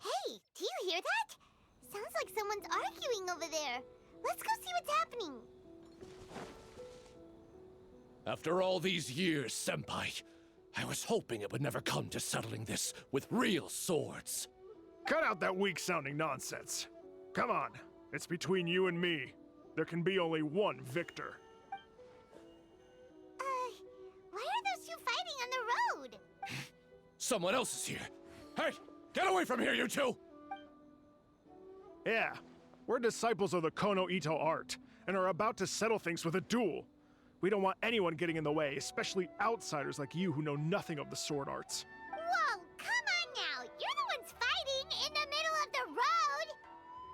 Hey, do you hear that? Sounds like someone's arguing over there. Let's go see what's happening. After all these years, Senpai, I was hoping it would never come to settling this with real swords. Cut out that weak-sounding nonsense. Come on, it's between you and me. There can be only one victor. Why are those two fighting on the road? Someone else is here. Hey, get away from here, you two! Yeah, we're disciples of the Kono Ito art, and are about to settle things with a duel. We don't want anyone getting in the way, especially outsiders like you who know nothing of the sword arts. Whoa, come on now! You're the ones fighting in the middle of the road!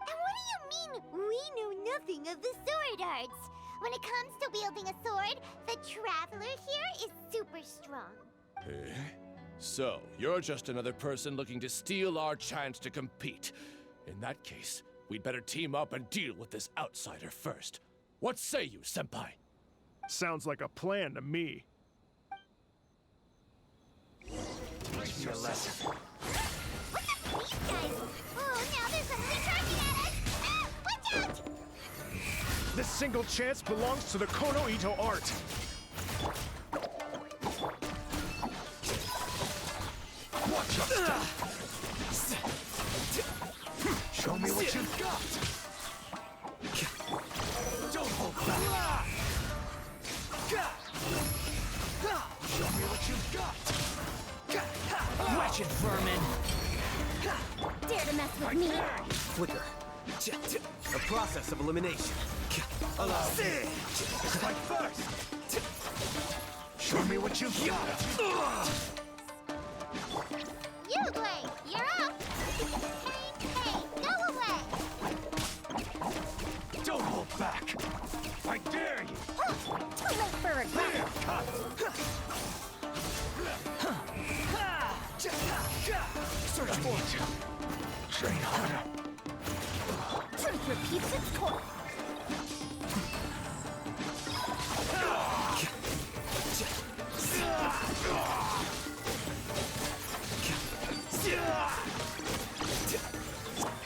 And what do you mean, we know nothing of the sword arts? When it comes to wielding a sword, the traveler here is super strong. Eh? So, you're just another person looking to steal our chance to compete. In that case, we'd better team up and deal with this outsider first. What say you, Senpai? Sounds like a plan to me. Teach me a lesson. What the these guys? Oh, now there's something charging at us! Ah, watch out! This single chance belongs to the Kono Ito art. Watch out! Show me what you've got! Don't hold back! Show me what you've got! Wretched vermin! Dare to mess with me? Flicker. A process of elimination. Allow me. Strike first! Show me what you've got! You, Blake, you're up! Hey, go away! Don't hold back! I dare you! Too late for regret! Search for it! Train harder! Truth repeats its course!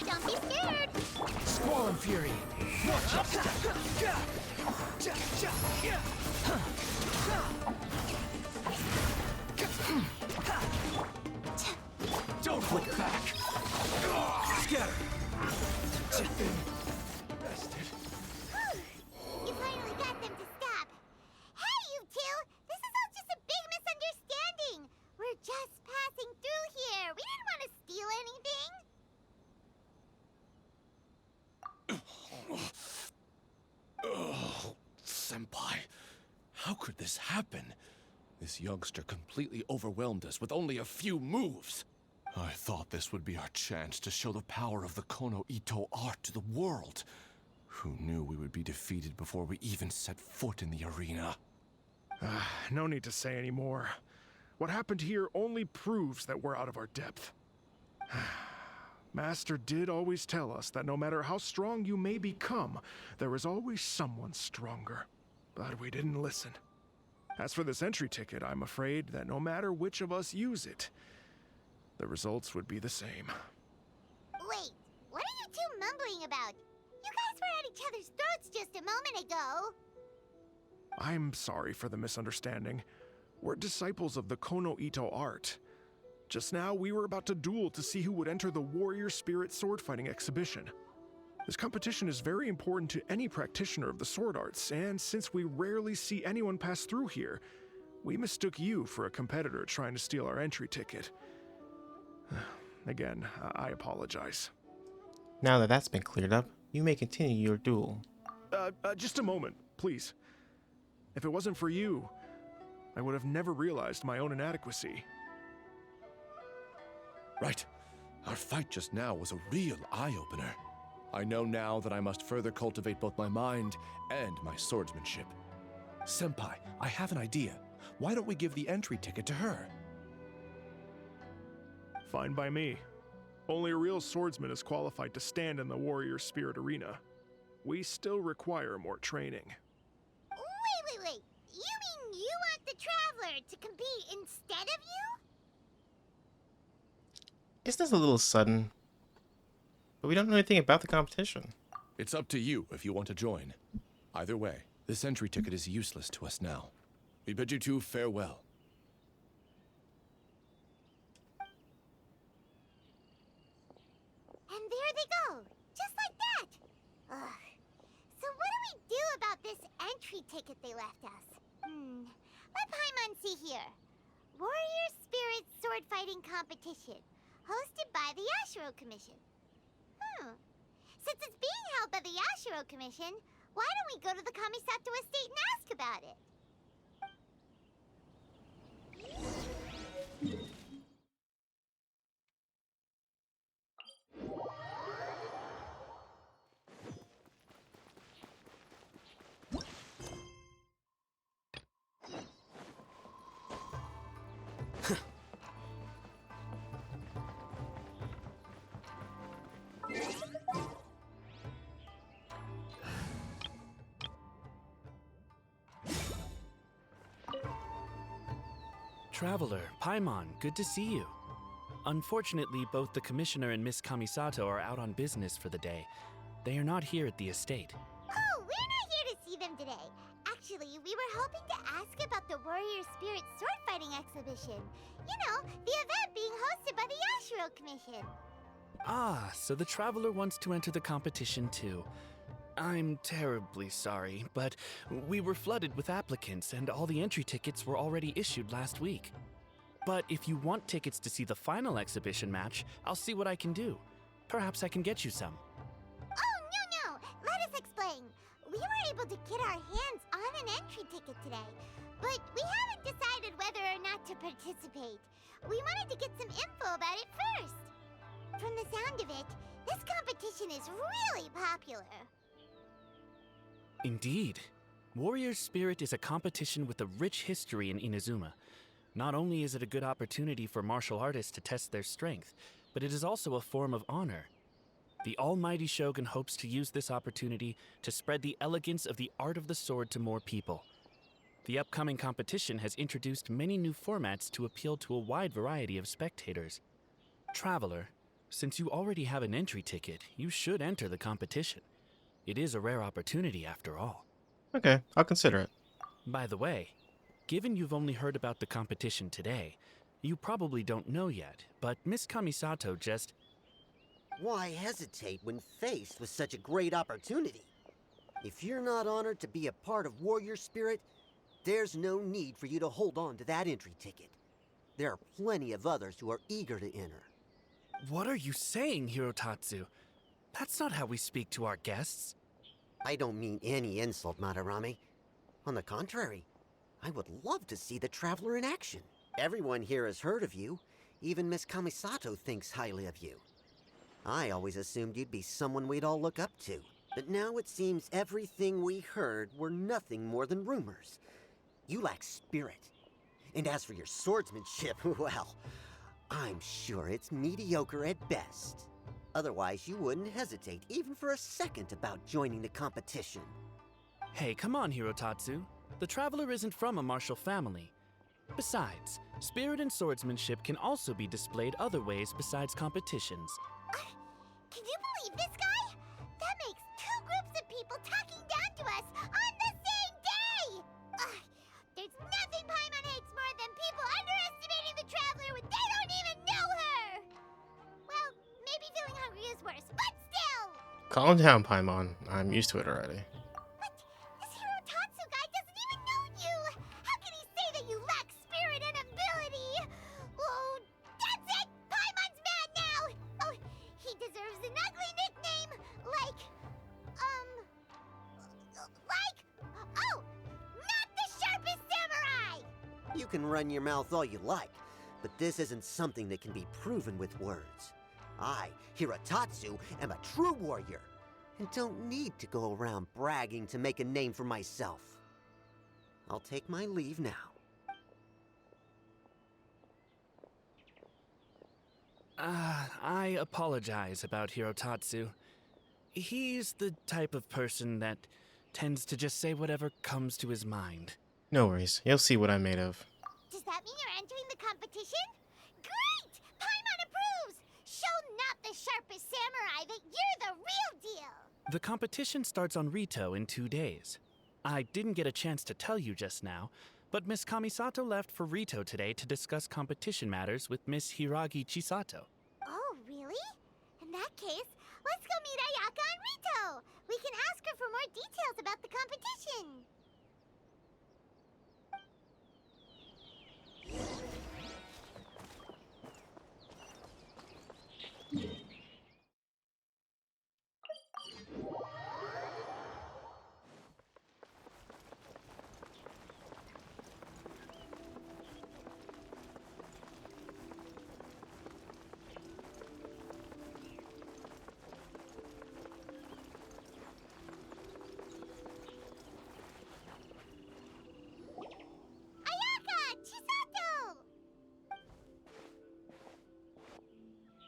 Don't be scared! Squall and Fury! Watch out! Don't flicker back! Scatter! You finally got them to stop. Hey, you two! This is all just a big misunderstanding. We're just passing through here. We didn't want to steal anything. Oh, Senpai, how could this happen? This youngster completely overwhelmed us with only a few moves. I thought this would be our chance to show the power of the Kono Ito art to the world. Who knew we would be defeated before we even set foot in the arena? No need to say any more. What happened here only proves that we're out of our depth. Master did always tell us that no matter how strong you may become, there is always someone stronger. But we didn't listen. As for this entry ticket, I'm afraid that no matter which of us use it, the results would be the same. Wait, what are you two mumbling about? You guys were at each other's throats just a moment ago. I'm sorry for the misunderstanding. We're disciples of the Kono Ito art. Just now, we were about to duel to see who would enter the Warrior Spirit sword fighting exhibition. This competition is very important to any practitioner of the sword arts, and since we rarely see anyone pass through here, we mistook you for a competitor trying to steal our entry ticket. Again, I apologize. Now that that's been cleared up, you may continue your duel. Just a moment, please. If it wasn't for you, I would have never realized my own inadequacy. Right. Our fight just now was a real eye-opener. I know now that I must further cultivate both my mind and my swordsmanship. Senpai, I have an idea. Why don't we give the entry ticket to her? Fine by me. Only a real swordsman is qualified to stand in the Warrior Spirit arena. We still require more training. Wait. You mean you want the Traveler to compete instead of you? Is this a little sudden? But we don't know anything about the competition. It's up to you if you want to join. Either way, this entry ticket is useless to us now. We bid you two farewell. And there they go, just like that. Ugh. So what do we do about this entry ticket they left us? Let Paimon see here. Warrior Spirit Sword Fighting Competition, hosted by the Yashiro Commission. Since it's being held by the Yashiro Commission, why don't we go to the Kamisato estate and ask about it? Traveler, Paimon, good to see you. Unfortunately, both the Commissioner and Miss Kamisato are out on business for the day. They are not here at the estate. Oh, we're not here to see them today. Actually, we were hoping to ask about the Warrior Spirit Sword Fighting Exhibition. You know, the event being hosted by the Yashiro Commission. Ah, so the Traveler wants to enter the competition too. I'm terribly sorry, but we were flooded with applicants and all the entry tickets were already issued last week. But if you want tickets to see the final exhibition match, I'll see what I can do. Perhaps I can get you some. Oh, no. Let us explain. We were able to get our hands on an entry ticket today, but we haven't decided whether or not to participate. We wanted to get some info about it first. From the sound of it, this competition is really popular. Indeed. Warrior Spirit is a competition with a rich history in Inazuma. Not only is it a good opportunity for martial artists to test their strength, but it is also a form of honor. The almighty Shogun hopes to use this opportunity to spread the elegance of the art of the sword to more people. The upcoming competition has introduced many new formats to appeal to a wide variety of spectators. Traveler, since you already have an entry ticket, you should enter the competition. It is a rare opportunity after all. Okay, I'll consider it. By the way, given you've only heard about the competition today, you probably don't know yet, but Miss Kamisato just... Why hesitate when faced with such a great opportunity? If you're not honored to be a part of Warrior Spirit, there's no need for you to hold on to that entry ticket. There are plenty of others who are eager to enter. What are you saying, Hirotatsu? That's not how we speak to our guests. I don't mean any insult, Madarame. On the contrary, I would love to see the Traveler in action. Everyone here has heard of you. Even Miss Kamisato thinks highly of you. I always assumed you'd be someone we'd all look up to. But now it seems everything we heard were nothing more than rumors. You lack spirit. And as for your swordsmanship, well, I'm sure it's mediocre at best. Otherwise, you wouldn't hesitate even for a second about joining the competition. Hey, come on, Hirotatsu. The Traveler isn't from a martial family. Besides, spirit and swordsmanship can also be displayed other ways besides competitions. Can you believe this guy? That makes two groups of people talking down to us on the same day! There's nothing Paimon hates more than people underestimating the Traveler when they don't even know her! Well, maybe feeling hungry is worse, but still! Calm down, Paimon. I'm used to it already. But this Hirotatsu guy doesn't even know you! How can he say that you lack spirit and ability? Oh, that's it! Paimon's mad now! Oh, he deserves an ugly nickname, like, oh, not the sharpest samurai! You can run your mouth all you like, but this isn't something that can be proven with words. I, Hirotatsu, am a true warrior, and don't need to go around bragging to make a name for myself. I'll take my leave now. I apologize about Hirotatsu. He's the type of person that tends to just say whatever comes to his mind. No worries. You'll see what I'm made of. Does that mean you're entering the competition? Great! Paimon approves! Show not the sharpest samurai, that you're the real deal. The competition starts on Rito in 2 days. I didn't get a chance to tell you just now, but Miss Kamisato left for Rito today to discuss competition matters with Miss Hiragi Chisato. Oh, really? In that case, let's go meet Ayaka and Rito. We can ask her for more details about the competition.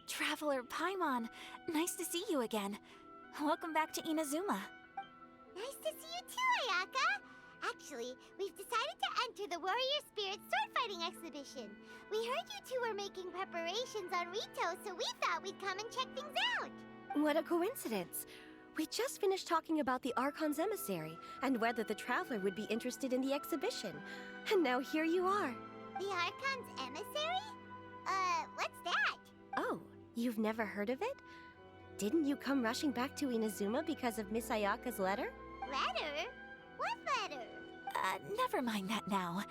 Traveler Paimon, nice to see you again. Welcome back to Inazuma. Nice to see you too, Ayaka. Actually, we've decided to enter the Warrior Spirit sword fighting exhibition. We heard you two were making preparations on Rito, so we thought we'd come and check things out. What a coincidence. We just finished talking about the Archon's emissary and whether the Traveler would be interested in the exhibition. And now here you are. The Archon's emissary? What's that? Oh, you've never heard of it? Didn't you come rushing back to Inazuma because of Miss Ayaka's letter? Letter? What letter? Never mind that now.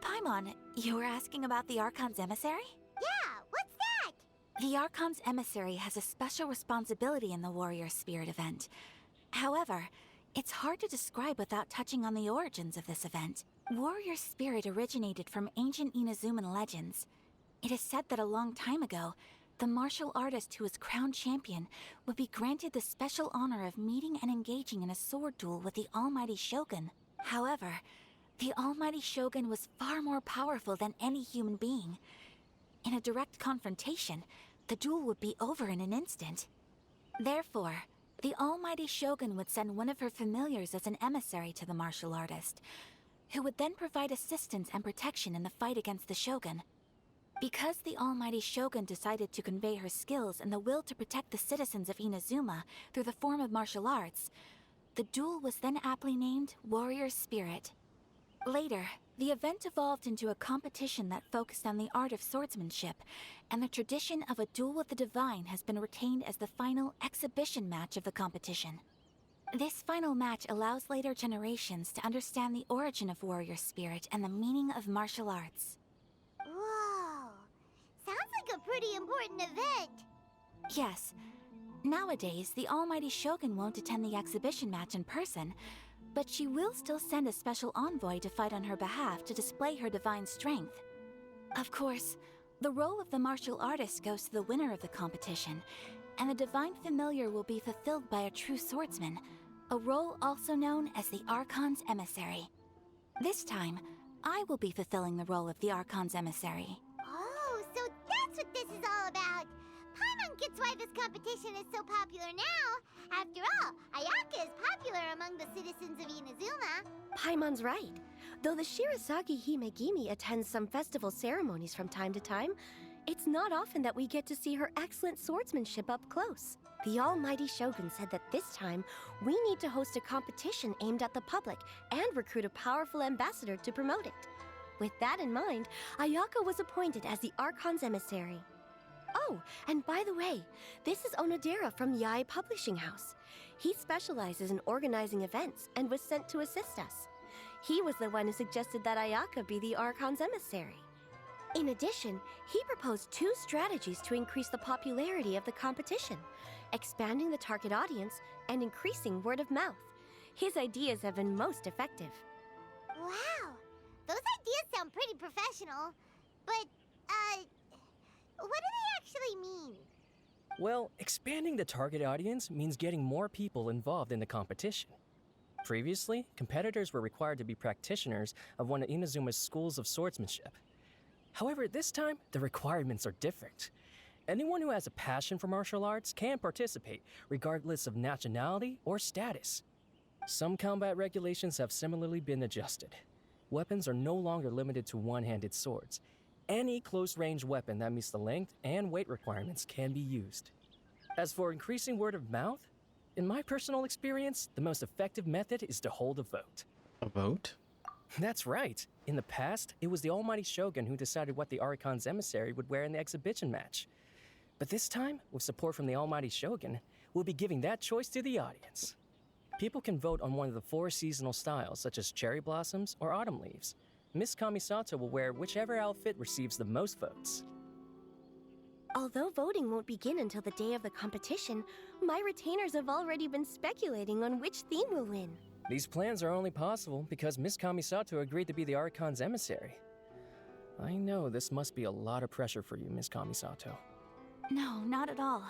Paimon, you were asking about the Archon's emissary? Yeah, what's that? The Archon's emissary has a special responsibility in the Warrior Spirit event. However, it's hard to describe without touching on the origins of this event. Warrior Spirit originated from ancient Inazuman legends. It is said that a long time ago, the martial artist who was crowned champion would be granted the special honor of meeting and engaging in a sword duel with the Almighty Shogun. However, the Almighty Shogun was far more powerful than any human being. In a direct confrontation, the duel would be over in an instant. Therefore, the Almighty Shogun would send one of her familiars as an emissary to the martial artist, who would then provide assistance and protection in the fight against the Shogun. Because the Almighty Shogun decided to convey her skills and the will to protect the citizens of Inazuma through the form of martial arts, the duel was then aptly named Warrior Spirit. Later, the event evolved into a competition that focused on the art of swordsmanship, and the tradition of a duel with the divine has been retained as the final exhibition match of the competition. This final match allows later generations to understand the origin of Warrior Spirit and the meaning of martial arts. Whoa. Sounds like a pretty important event. Yes. Nowadays, the Almighty Shogun won't attend the exhibition match in person, but she will still send a special envoy to fight on her behalf to display her divine strength. Of course, the role of the martial artist goes to the winner of the competition, and the divine familiar will be fulfilled by a true swordsman, a role also known as the Archon's emissary. This time, I will be fulfilling the role of the Archon's emissary. Oh, so that's what this is all about. Paimon gets why this competition is so popular now. After all, Ayaka is popular among the citizens of Inazuma. Paimon's right. Though the Shirasagi Himegimi attends some festival ceremonies from time to time, it's not often that we get to see her excellent swordsmanship up close. The Almighty Shogun said that this time, we need to host a competition aimed at the public and recruit a powerful ambassador to promote it. With that in mind, Ayaka was appointed as the Archon's emissary. Oh, and by the way, this is Onodera from Yae Publishing House. He specializes in organizing events and was sent to assist us. He was the one who suggested that Ayaka be the Archon's emissary. In addition, he proposed 2 strategies to increase the popularity of the competition: expanding the target audience and increasing word of mouth. His ideas have been most effective. Wow. Those ideas sound pretty professional. But, what do they actually mean? Well, expanding the target audience means getting more people involved in the competition. Previously, competitors were required to be practitioners of one of Inazuma's schools of swordsmanship. However, this time, the requirements are different. Anyone who has a passion for martial arts can participate, regardless of nationality or status. Some combat regulations have similarly been adjusted. Weapons are no longer limited to one-handed swords. Any close-range weapon that meets the length and weight requirements can be used. As for increasing word of mouth, in my personal experience, the most effective method is to hold a vote. A vote? That's right. In the past, it was the almighty Shogun who decided what the Archon's emissary would wear in the exhibition match. But this time, with support from the almighty Shogun, we'll be giving that choice to the audience. People can vote on one of the 4 seasonal styles, such as cherry blossoms or autumn leaves. Miss Kamisato will wear whichever outfit receives the most votes. Although voting won't begin until the day of the competition, my retainers have already been speculating on which theme will win. These plans are only possible because Miss Kamisato agreed to be the Archon's emissary. I know this must be a lot of pressure for you, Miss Kamisato. No, not at all.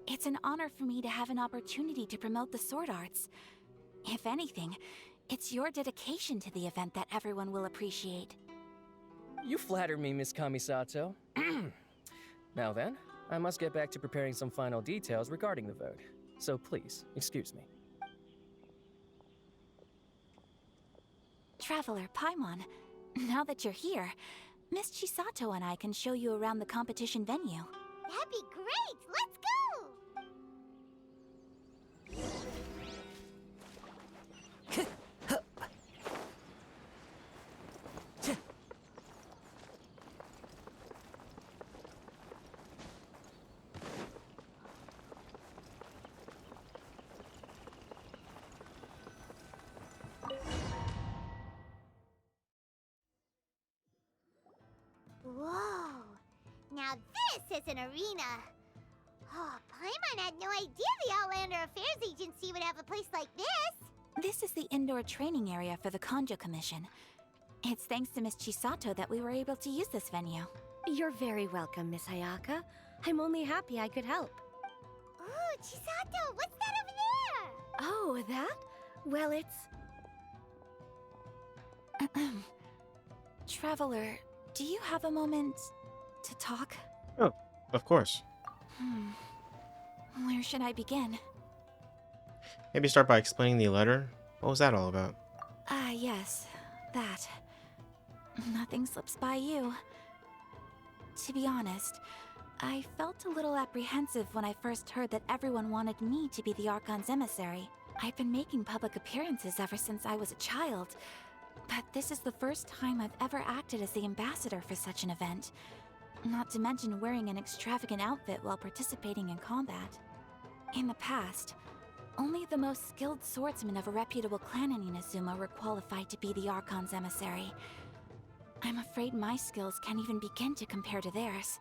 It's an honor for me to have an opportunity to promote the sword arts. If anything, it's your dedication to the event that everyone will appreciate. You flatter me, Miss Kamisato. Now then, I must get back to preparing some final details regarding the vote. So please, excuse me. Traveler Paimon, now that you're here, Miss Chisato and I can show you around the competition venue. That'd be great! Let's go! Whoa! Now this is an arena! Oh, Paimon had no idea the Outlander Affairs Agency would have a place like this! This is the indoor training area for the Konjo Commission. It's thanks to Miss Chisato that we were able to use this venue. You're very welcome, Miss Hayaka. I'm only happy I could help. Ooh, Chisato, what's that over there? Oh, that? Well, it's... Traveler, do you have a moment to talk? Oh, of course. Where should I begin? Maybe start by explaining the letter. What was that all about? Yes, that. Nothing slips by you. To be honest, I felt a little apprehensive when I first heard that everyone wanted me to be the Archon's emissary. I've been making public appearances ever since I was a child, but this is the first time I've ever acted as the ambassador for such an event. Not to mention wearing an extravagant outfit while participating in combat. In the past, only the most skilled swordsmen of a reputable clan in Inazuma were qualified to be the Archon's emissary. I'm afraid my skills can't even begin to compare to theirs.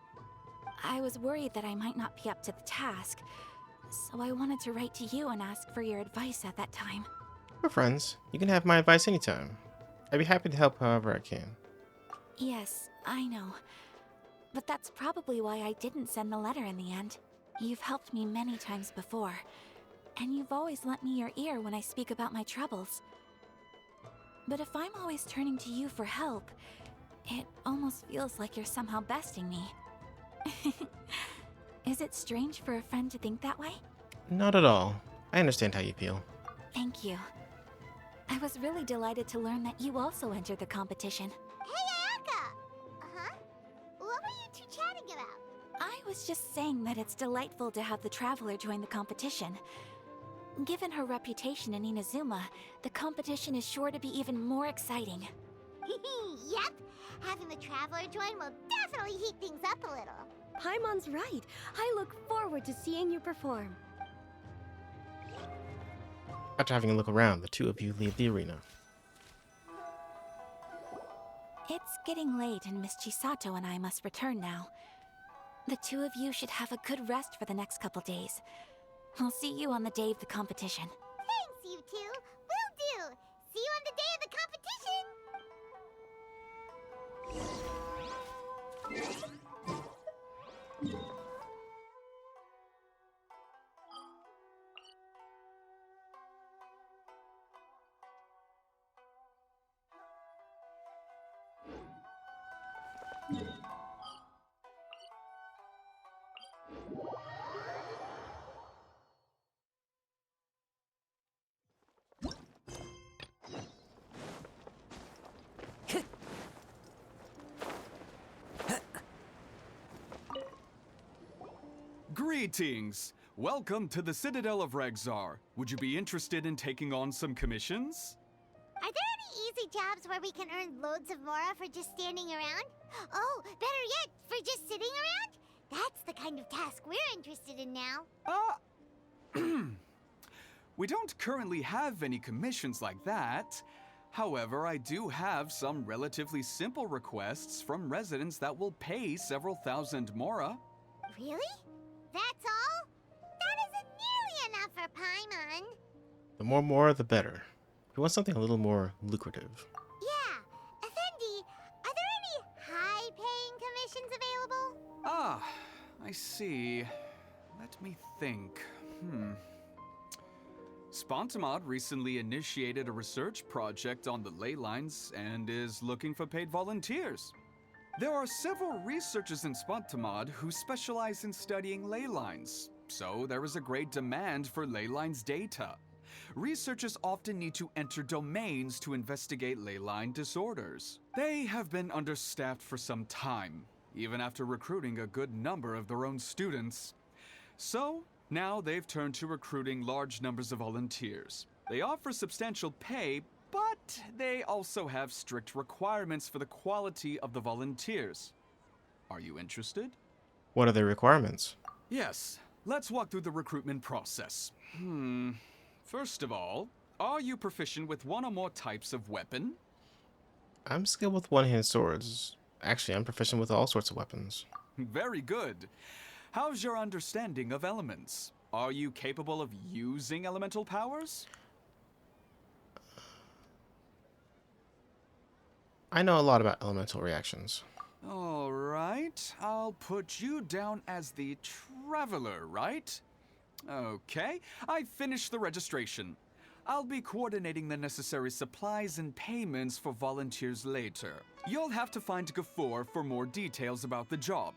I was worried that I might not be up to the task, so I wanted to write to you and ask for your advice at that time. We're friends. You can have my advice anytime. I'd be happy to help however I can. Yes, I know. But that's probably why I didn't send the letter in the end. You've helped me many times before, and you've always lent me your ear when I speak about my troubles. But if I'm always turning to you for help, it almost feels like you're somehow besting me. Is it strange for a friend to think that way? Not at all. I understand how you feel. Thank you. I was really delighted to learn that you also entered the competition. Hey, Ayaka! Uh-huh? What were you two chatting about? I was just saying that it's delightful to have the Traveler join the competition. Given her reputation in Inazuma, the competition is sure to be even more exciting. Yep! Having the Traveler join will definitely heat things up a little. Paimon's right. I look forward to seeing you perform. After having a look around, the two of you leave the arena. It's getting late and Miss Chisato and I must return now. The two of you should have a good rest for the next couple days. I'll see you on the day of the competition. Thanks, you two! Will do! See you on the day of the competition! Greetings! Welcome to the Citadel of Regzar. Would you be interested in taking on some commissions? Are there any easy jobs where we can earn loads of Mora for just standing around? Oh, better yet, for just sitting around? That's the kind of task we're interested in now. We don't currently have any commissions like that. However, I do have some relatively simple requests from residents that will pay several thousand Mora. Really? That's all? That isn't nearly enough for Paimon. The more, the better. We want something a little more lucrative. Yeah. Effendi, are there any high-paying commissions available? Ah, I see. Let me think. Spontamod recently initiated a research project on the ley lines and is looking for paid volunteers. There are several researchers in Spontamod who specialize in studying ley lines, so there is a great demand for ley lines data. Researchers often need to enter domains to investigate ley line disorders. They have been understaffed for some time, even after recruiting a good number of their own students. So, now they've turned to recruiting large numbers of volunteers. They offer substantial pay, but they also have strict requirements for the quality of the volunteers. Are you interested? What are the requirements? Yes, let's walk through the recruitment process. First of all, are you proficient with one or more types of weapon? I'm skilled with one-hand swords. Actually, I'm proficient with all sorts of weapons. Very good. How's your understanding of elements? Are you capable of using elemental powers? I know a lot about elemental reactions. All right, I'll put you down as the Traveler, right? Okay, I've finished the registration. I'll be coordinating the necessary supplies and payments for volunteers later. You'll have to find Gafoor for more details about the job.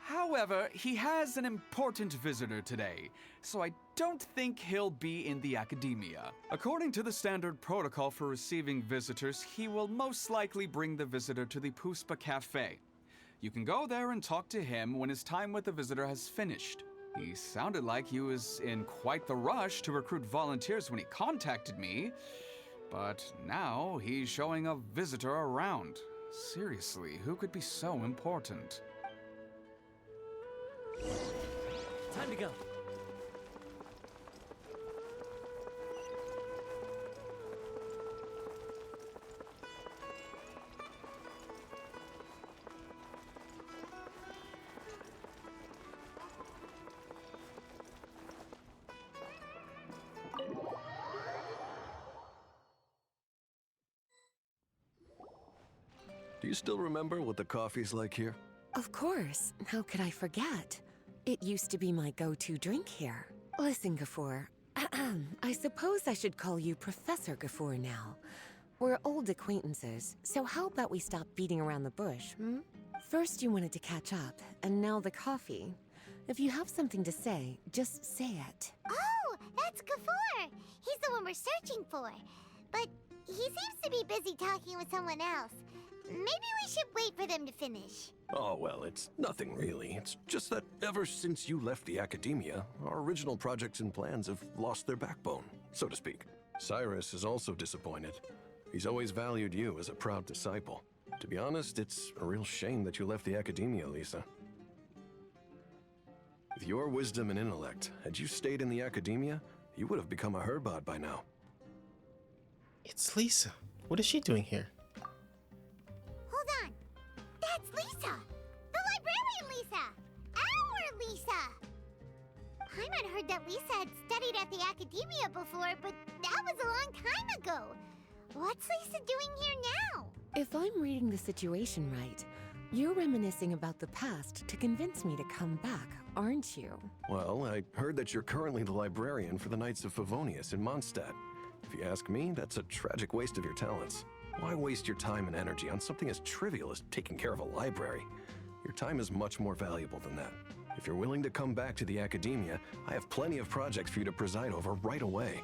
However, he has an important visitor today, so I don't think he'll be in the academia. According to the standard protocol for receiving visitors, he will most likely bring the visitor to the Puspa Cafe. You can go there and talk to him when his time with the visitor has finished. He sounded like he was in quite the rush to recruit volunteers when he contacted me, but now he's showing a visitor around. Seriously, who could be so important? Time to go. Do you still remember what the coffee's like here? Of course. How could I forget? It used to be my go-to drink here. Listen, Gafoor. I suppose I should call you Professor Gafoor now. We're old acquaintances, so how about we stop beating around the bush, First you wanted to catch up, and now the coffee. If you have something to say, just say it. Oh, that's Gafoor. He's the one we're searching for. But he seems to be busy talking with someone else. Maybe we should wait for them to finish. Oh, well, it's nothing really. It's just that ever since you left the academia, our original projects and plans have lost their backbone, so to speak. Cyrus is also disappointed. He's always valued you as a proud disciple. To be honest, it's a real shame that you left the academia, Lisa. With your wisdom and intellect, had you stayed in the academia, you would have become a Herbad by now. It's Lisa. What is she doing here? Hold on. That's Lisa! The librarian Lisa! Our Lisa! Paimon heard that Lisa had studied at the academia before, but that was a long time ago. What's Lisa doing here now? If I'm reading the situation right, you're reminiscing about the past to convince me to come back, aren't you? Well, I heard that you're currently the librarian for the Knights of Favonius in Mondstadt. If you ask me, that's a tragic waste of your talents. Why waste your time and energy on something as trivial as taking care of a library? Your time is much more valuable than that. If you're willing to come back to the academia, I have plenty of projects for you to preside over right away.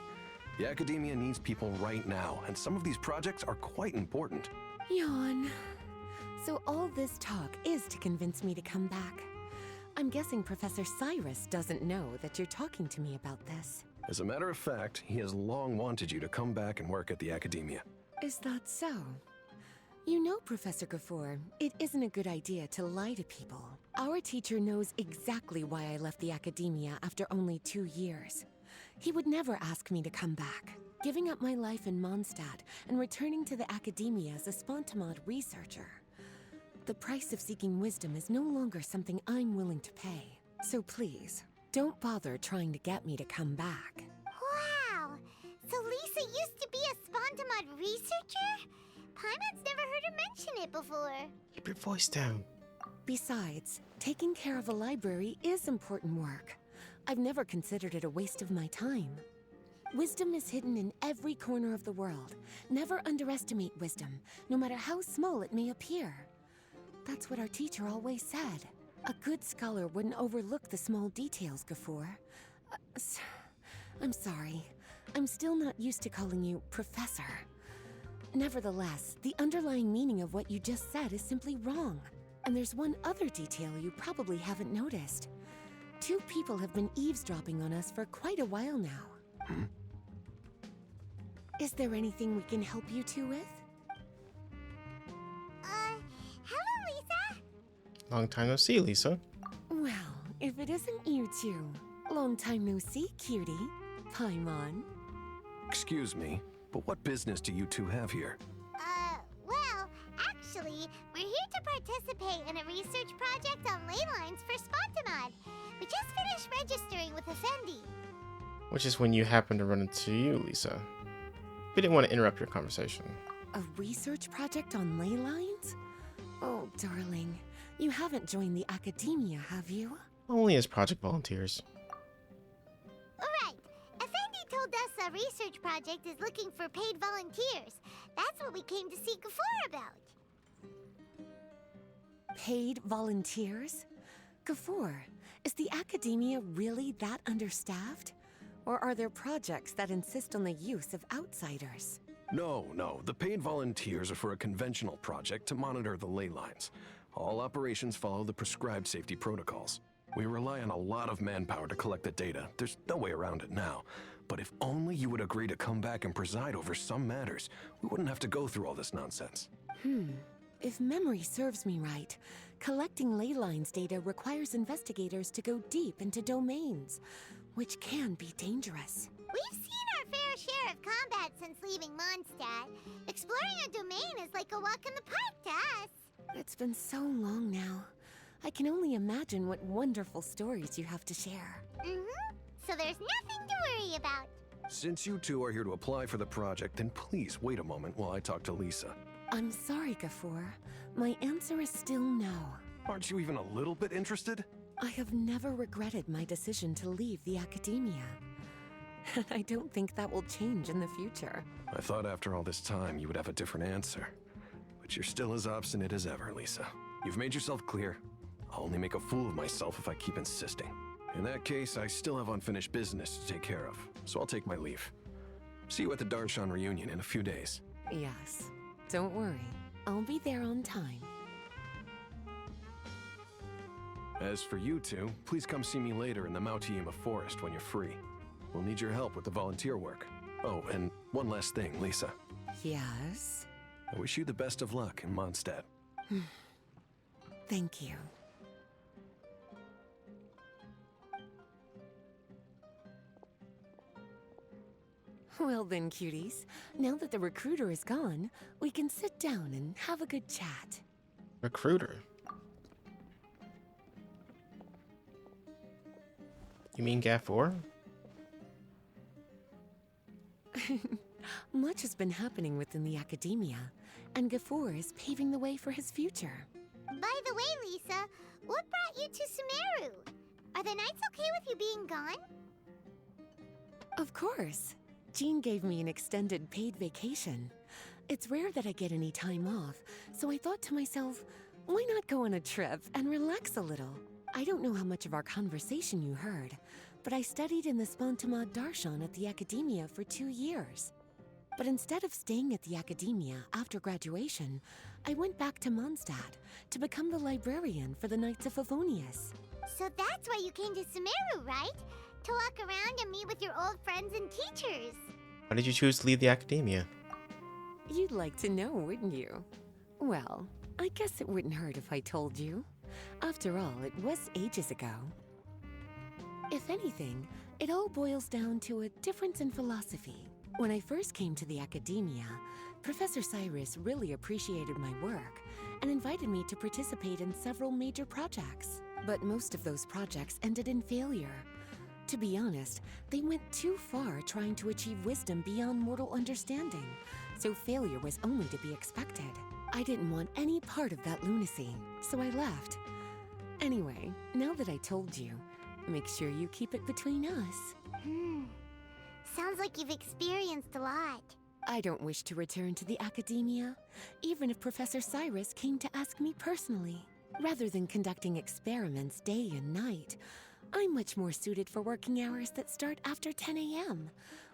The academia needs people right now, and some of these projects are quite important. Yawn. So all this talk is to convince me to come back. I'm guessing Professor Cyrus doesn't know that you're talking to me about this. As a matter of fact, he has long wanted you to come back and work at the Academia. Is that so? You know, Professor Gafoor, it isn't a good idea to lie to people. Our teacher knows exactly why I left the Academia after only 2 years. He would never ask me to come back. Giving up my life in Mondstadt and returning to the Academia as a Spontamod researcher. The price of seeking wisdom is no longer something I'm willing to pay. So please, don't bother trying to get me to come back. Wow! So Lisa used to be a Spontamod researcher? Paimon's never heard her mention it before. Keep your voice down. Besides, taking care of a library is important work. I've never considered it a waste of my time. Wisdom is hidden in every corner of the world. Never underestimate wisdom, no matter how small it may appear. That's what our teacher always said. A good scholar wouldn't overlook the small details, Gafoor. I'm sorry. I'm still not used to calling you Professor. Nevertheless, the underlying meaning of what you just said is simply wrong. And there's one other detail you probably haven't noticed. 2 people have been eavesdropping on us for quite a while now. Is there anything we can help you two with? Hello, Lisa? Long time no see, Lisa. Well, if it isn't you two. Long time no see, cutie. Paimon. Excuse me, but what business do you two have here? Well, actually, we're here to participate in a research project on ley lines for Spontamod. We just finished registering with Effendi. Which is when you happen to run into you, Lisa. We didn't want to interrupt your conversation. A research project on ley lines? Oh, darling. You haven't joined the Academia, have you? Only as project volunteers. Alright, Effendi told us a research project is looking for paid volunteers. That's what we came to see Gafoor about. Paid volunteers? Gafoor, is the Academia really that understaffed? Or are there projects that insist on the use of outsiders? No. The paid volunteers are for a conventional project to monitor the ley lines. All operations follow the prescribed safety protocols. We rely on a lot of manpower to collect the data. There's no way around it now. But if only you would agree to come back and preside over some matters, we wouldn't have to go through all this nonsense. If memory serves me right, collecting ley lines data requires investigators to go deep into domains, which can be dangerous. We've seen our fair share of combat since leaving Mondstadt. Exploring a domain is like a walk in the park to us. It's been so long now. I can only imagine what wonderful stories you have to share. So there's nothing to worry about. Since you two are here to apply for the project, then please wait a moment while I talk to Lisa. I'm sorry, Gafoor. My answer is still no. Aren't you even a little bit interested? I have never regretted my decision to leave the Academia. And I don't think that will change in the future. I thought after all this time you would have a different answer. But you're still as obstinate as ever, Lisa. You've made yourself clear. I'll only make a fool of myself if I keep insisting. In that case, I still have unfinished business to take care of, so I'll take my leave. See you at the Darshan reunion in a few days. Yes. Don't worry. I'll be there on time. As for you two, please come see me later in the Mautiima forest when you're free. We'll need your help with the volunteer work. Oh, and one last thing, Lisa. Yes? I wish you the best of luck in Mondstadt. Thank you. Well then, cuties. Now that the recruiter is gone, we can sit down and have a good chat. Recruiter? You mean Gafoor? Much has been happening within the Academia, and Gafoor is paving the way for his future. By the way, Lisa, what brought you to Sumeru? Are the Knights okay with you being gone? Of course. Jean gave me an extended paid vacation. It's rare that I get any time off, so I thought to myself, why not go on a trip and relax a little? I don't know how much of our conversation you heard, but I studied in the Spontamod Darshan at the Academia for 2 years. But instead of staying at the Academia after graduation, I went back to Mondstadt to become the librarian for the Knights of Favonius. So that's why you came to Sumeru, right? To walk around and meet with your old friends and teachers. Why did you choose to leave the academia? You'd like to know, wouldn't you? Well, I guess it wouldn't hurt if I told you. After all, it was ages ago. If anything, it all boils down to a difference in philosophy. When I first came to the academia, Professor Cyrus really appreciated my work and invited me to participate in several major projects. But most of those projects ended in failure. To be honest, they went too far trying to achieve wisdom beyond mortal understanding, so failure was only to be expected. I didn't want any part of that lunacy, so I left. Anyway, now that I told you, make sure you keep it between us. Sounds like you've experienced a lot. I don't wish to return to the academia, even if Professor Cyrus came to ask me personally. Rather than conducting experiments day and night, I'm much more suited for working hours that start after 10 a.m.,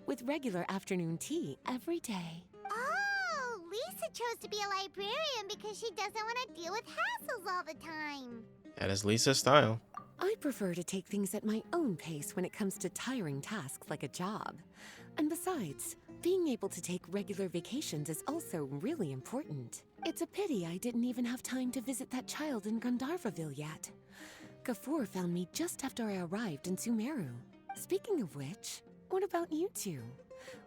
with regular afternoon tea every day. Oh, Lisa chose to be a librarian because she doesn't want to deal with hassles all the time. That is Lisa's style. I prefer to take things at my own pace when it comes to tiring tasks like a job. And besides, being able to take regular vacations is also really important. It's a pity I didn't even have time to visit that child in Gandharvaville yet. Gafur found me just after I arrived in Sumeru. Speaking of which, what about you two?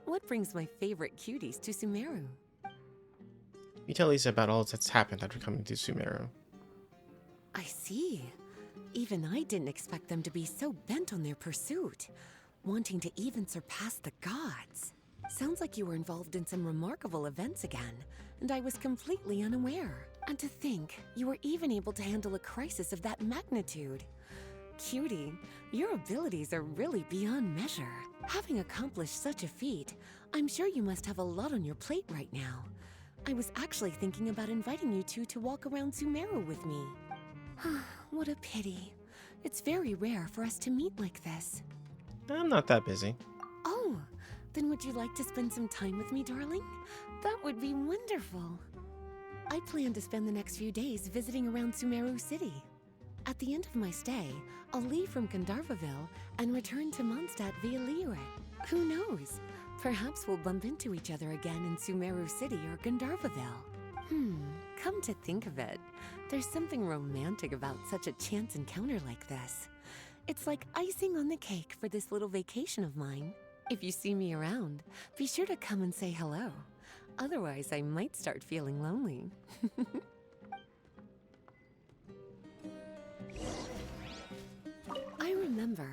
What brings my favorite cuties to Sumeru? You tell Lisa about all that's happened after coming to Sumeru. I see. Even I didn't expect them to be so bent on their pursuit, wanting to even surpass the gods. Sounds like you were involved in some remarkable events again, and I was completely unaware. And to think, you were even able to handle a crisis of that magnitude. Cutie, your abilities are really beyond measure. Having accomplished such a feat, I'm sure you must have a lot on your plate right now. I was actually thinking about inviting you two to walk around Sumeru with me. What a pity. It's very rare for us to meet like this. I'm not that busy. Oh, then would you like to spend some time with me, darling? That would be wonderful. I plan to spend the next few days visiting around Sumeru City. At the end of my stay, I'll leave from Gandharvaville and return to Mondstadt via Liyue. Who knows? Perhaps we'll bump into each other again in Sumeru City or Gandharvaville. Come to think of it, there's something romantic about such a chance encounter like this. It's like icing on the cake for this little vacation of mine. If you see me around, be sure to come and say hello. Otherwise, I might start feeling lonely. I remember,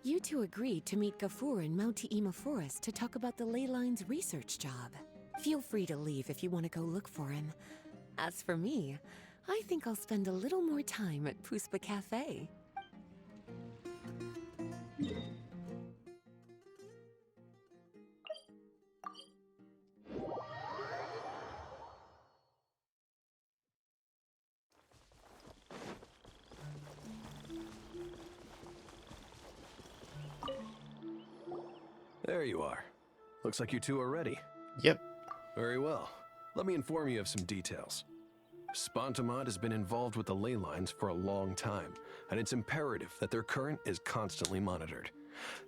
you two agreed to meet Gafur in Mount Ima Forest to talk about the ley lines research job. Feel free to leave if you want to go look for him. As for me, I think I'll spend a little more time at Puspa Cafe. There you are. Looks like you two are ready. Yep. Very well. Let me inform you of some details. Spontamod has been involved with the ley lines for a long time, and it's imperative that their current is constantly monitored.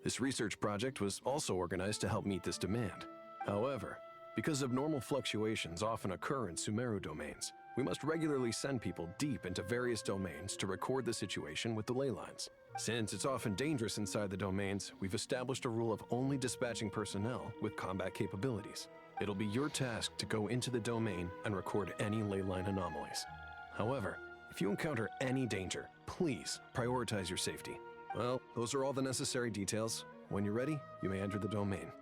This research project was also organized to help meet this demand. However, because abnormal fluctuations often occur in Sumeru domains, we must regularly send people deep into various domains to record the situation with the ley lines. Since it's often dangerous inside the domains, we've established a rule of only dispatching personnel with combat capabilities. It'll be your task to go into the domain and record any ley line anomalies. However, if you encounter any danger, please prioritize your safety. Well, those are all the necessary details. When you're ready, you may enter the domain.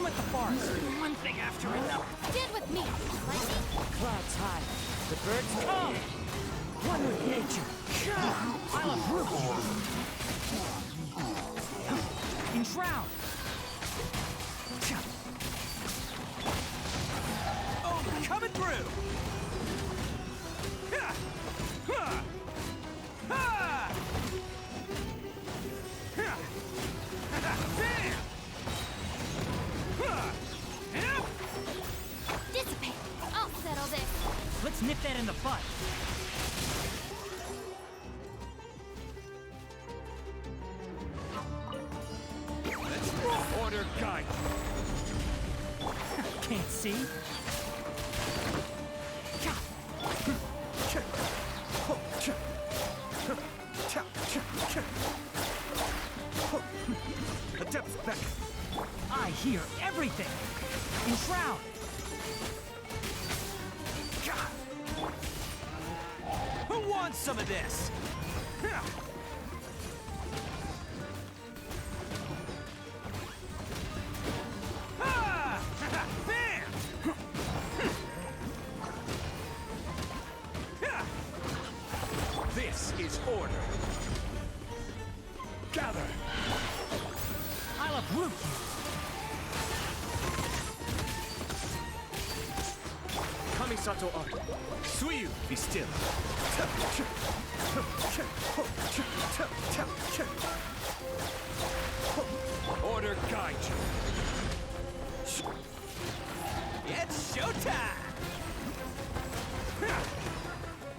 On with the farce! One thing after another! Stand with me! Lightning? Clouds high. The birds come! One with nature! I'll approve you! Enshroud! Oh, coming through! Dissipate! I'll settle this! Let's nip that in the bud! Order guide. Can't see? The depths back. I hear everything! Enshroud! Who wants some of this? This is order. Gather. I'll uproot you! Kamisato art. Suyu, be still. Order guide you. It's showtime!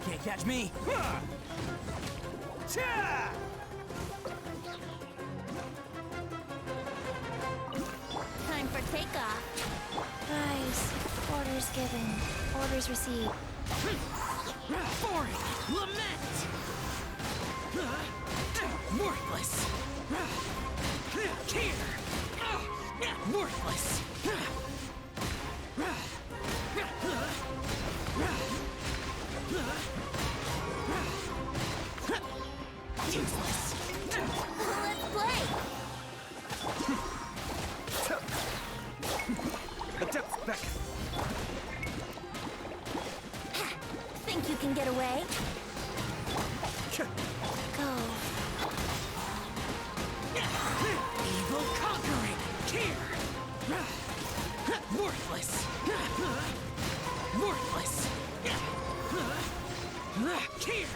Can't catch me! Time for takeoff. Guys, orders given. Orders received. For it! Lament! Worthless! Here! Worthless! Useless! Let's play! The depths back. Think you can get away? Go. Evil conquering! Here! Worthless! Worthless! Here!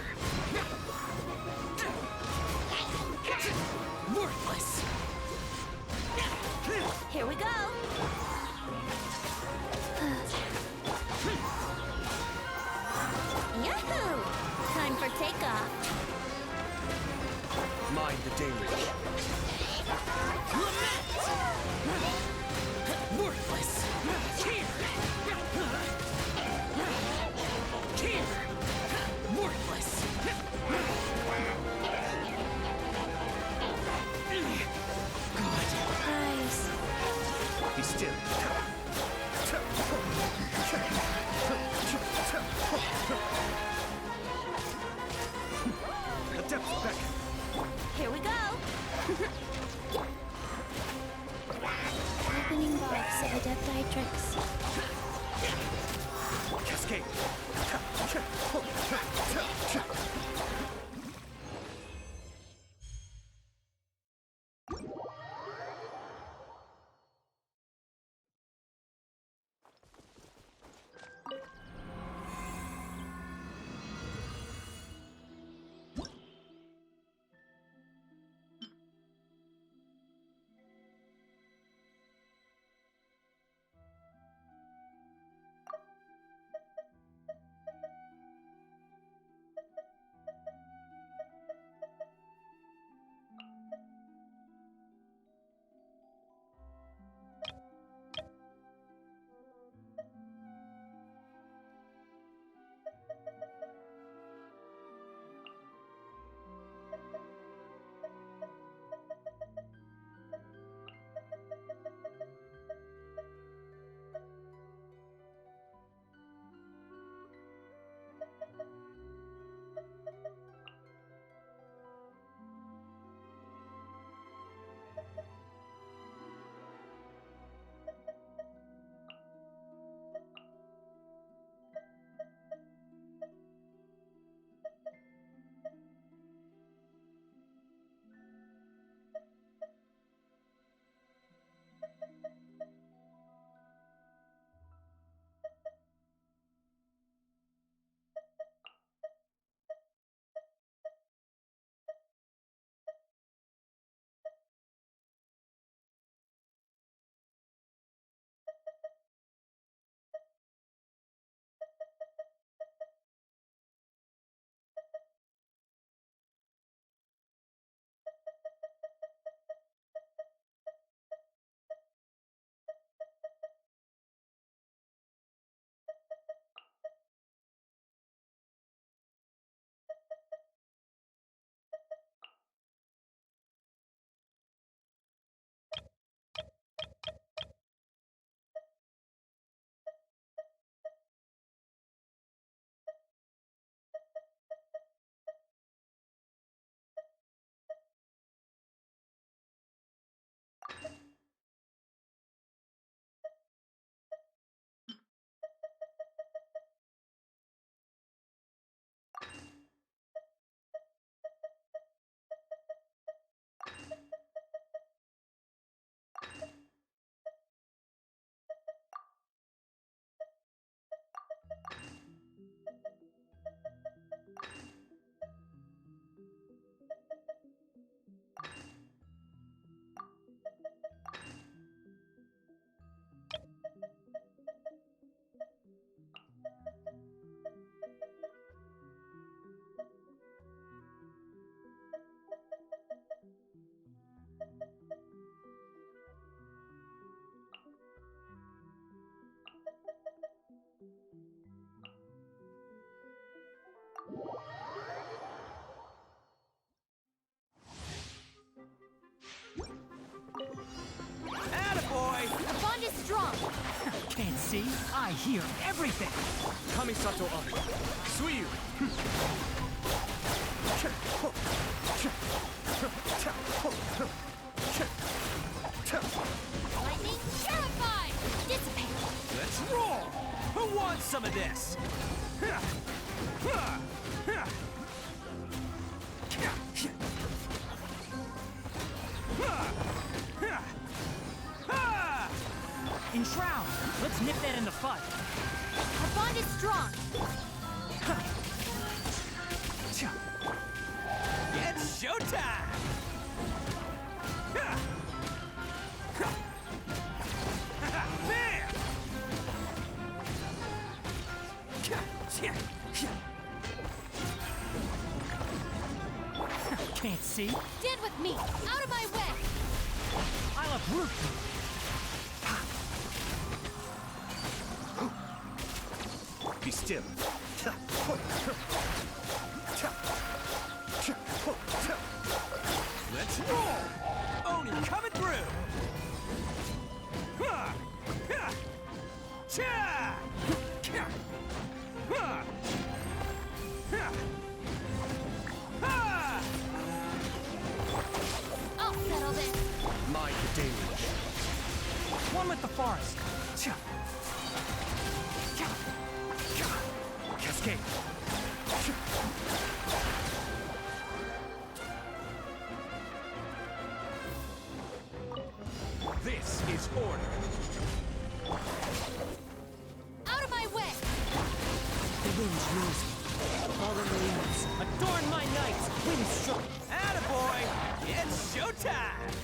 Worthless! Here we go! Yahoo! Time for takeoff. Mind the danger. Lament! Worthless! Here! Here! Worthless! Guys, Be still. The depths back. Here we go! opening box of Adepti-Trix. Cascade. Can't see? I hear everything! Kamisato up. Suiyu. Lightning terrified! Dissipate! Let's roll! Who wants some of this? Enshroud! Let's nip that in the bud. Our bond is strong! It's showtime! Can't see? Stand with me! Out of my way! I'll uproot you! Be still. Let's roll! Oni coming through! I'll settle this! Mind the damage. One with the forest! Cascade. This is order. Out of my way! The wind's rosy. Fallen leaves. Adorn my nights! Wind struck. Attaboy! It's showtime!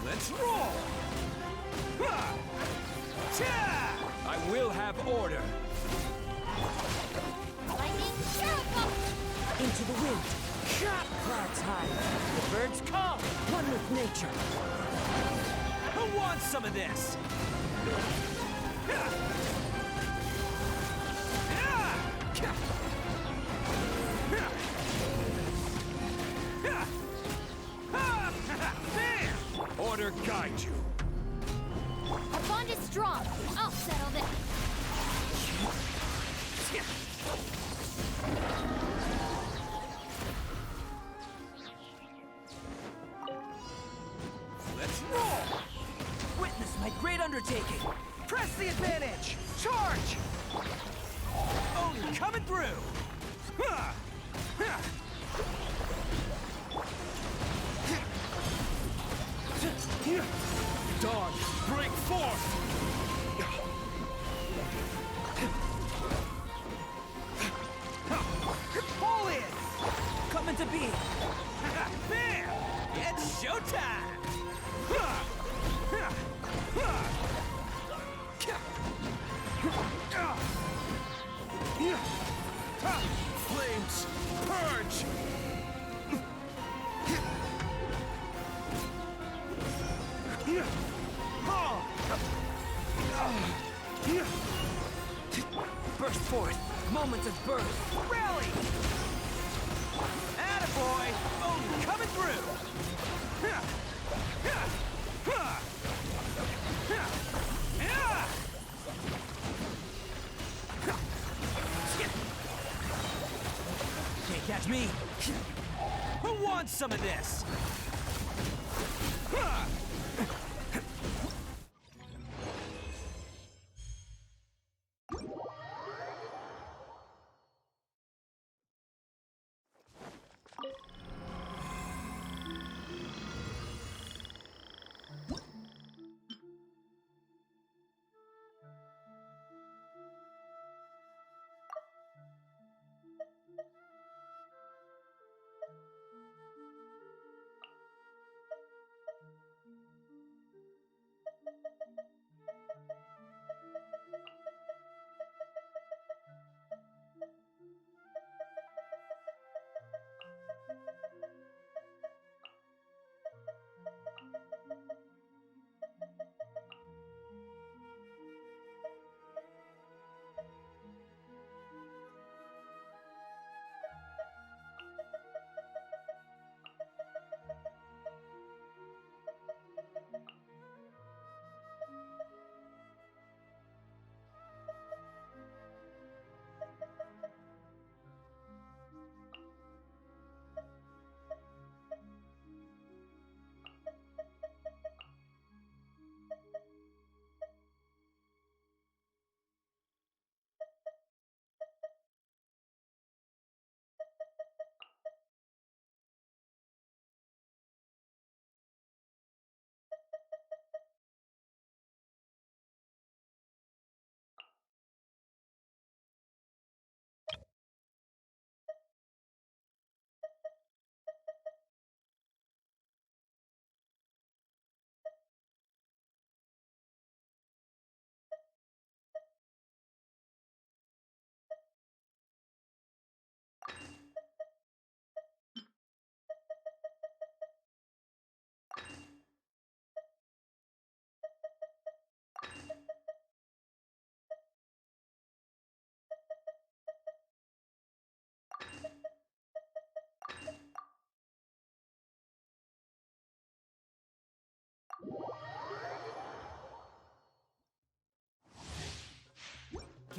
Let's roll! I will have order. Lightning terrified! Into the wind. Clouds high. The birds come. One with nature. Who wants some of this? Order guide you. Our bond is strong! I'll settle this! Let's roll! Witness my great undertaking! Press the advantage! Charge! Oni coming through! Dawn, break forth! Pull in! Coming to be! Bam! It's showtime! Flames, purge! Burst forth! Moments of birth! Rally! Attaboy! Oni coming through! Can't catch me! Who wants some of this?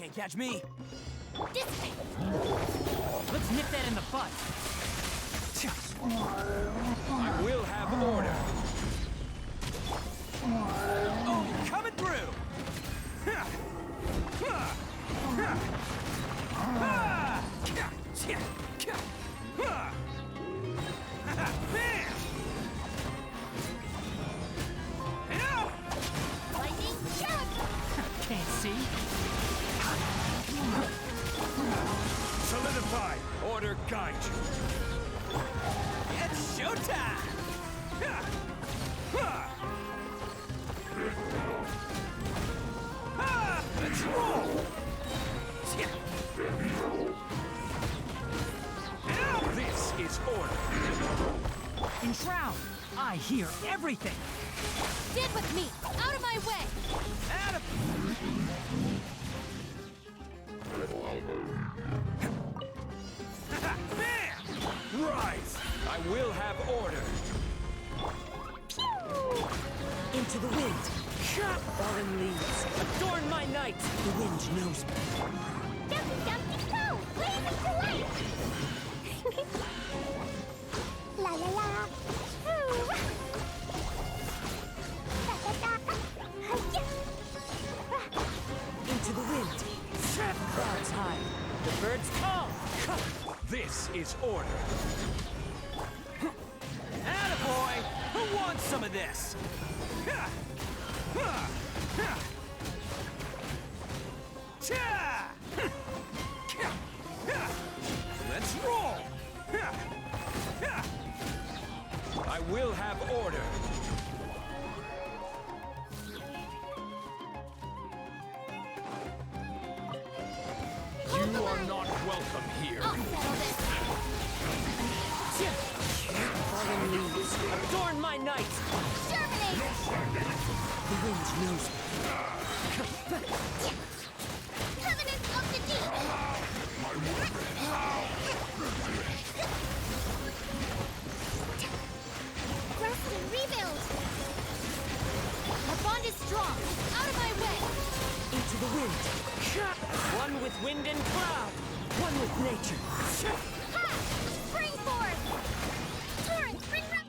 Can't catch me. This way. Let's nip that in the butt. I will have order. Oh, coming through. Lightning shock. Can't see. Solidify! Order guide you! It's showtime! Let's roll! This is order! Enshroud! I hear everything! Stand with me. Out of my way. Out of... Rise! I will have order! Into the wind! Fallen leaves! Adorn my night! The wind knows me. Dumpty dumpty go. Blazing to light. La la la. Ooh. Da da da. Hi-ya. Into the wind! Clouds high! The birds call! This is order! Attaboy! Who wants some of this? Let's roll! I will have order! You are not welcome here! I'll settle this. Fallen leaves! Adorn my night! Germinate. The wind knows me. Covenant of the deep. Rest and rebuild. Our bond is strong. Out of my way. Into the wind. One with wind and cloud. One with nature. Ha! Spring forth. Torrent, spring run.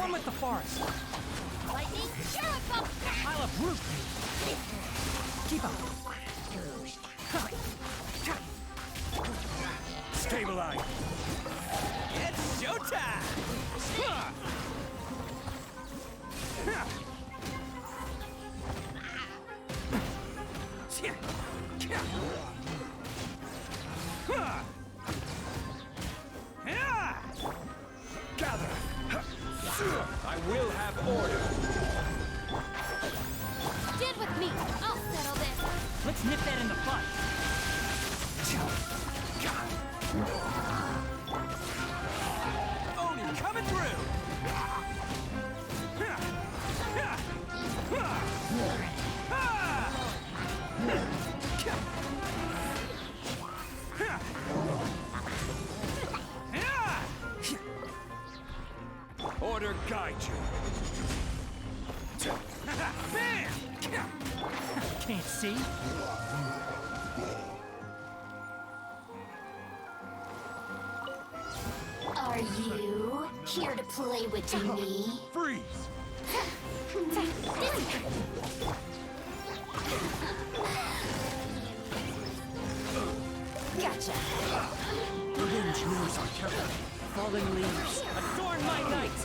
on with the forest! Lightning Shuriken! I'll uproot you! Keep up! Stabilize! It's showtime! Gather! I will have order! Stand with me! I'll settle this! Let's nip that in the bud! Oni coming through! Order guide you! Can't see? Are you here to play with me? Freeze! Gotcha. The wind knows our terror. Fallen leaves, adorn my night!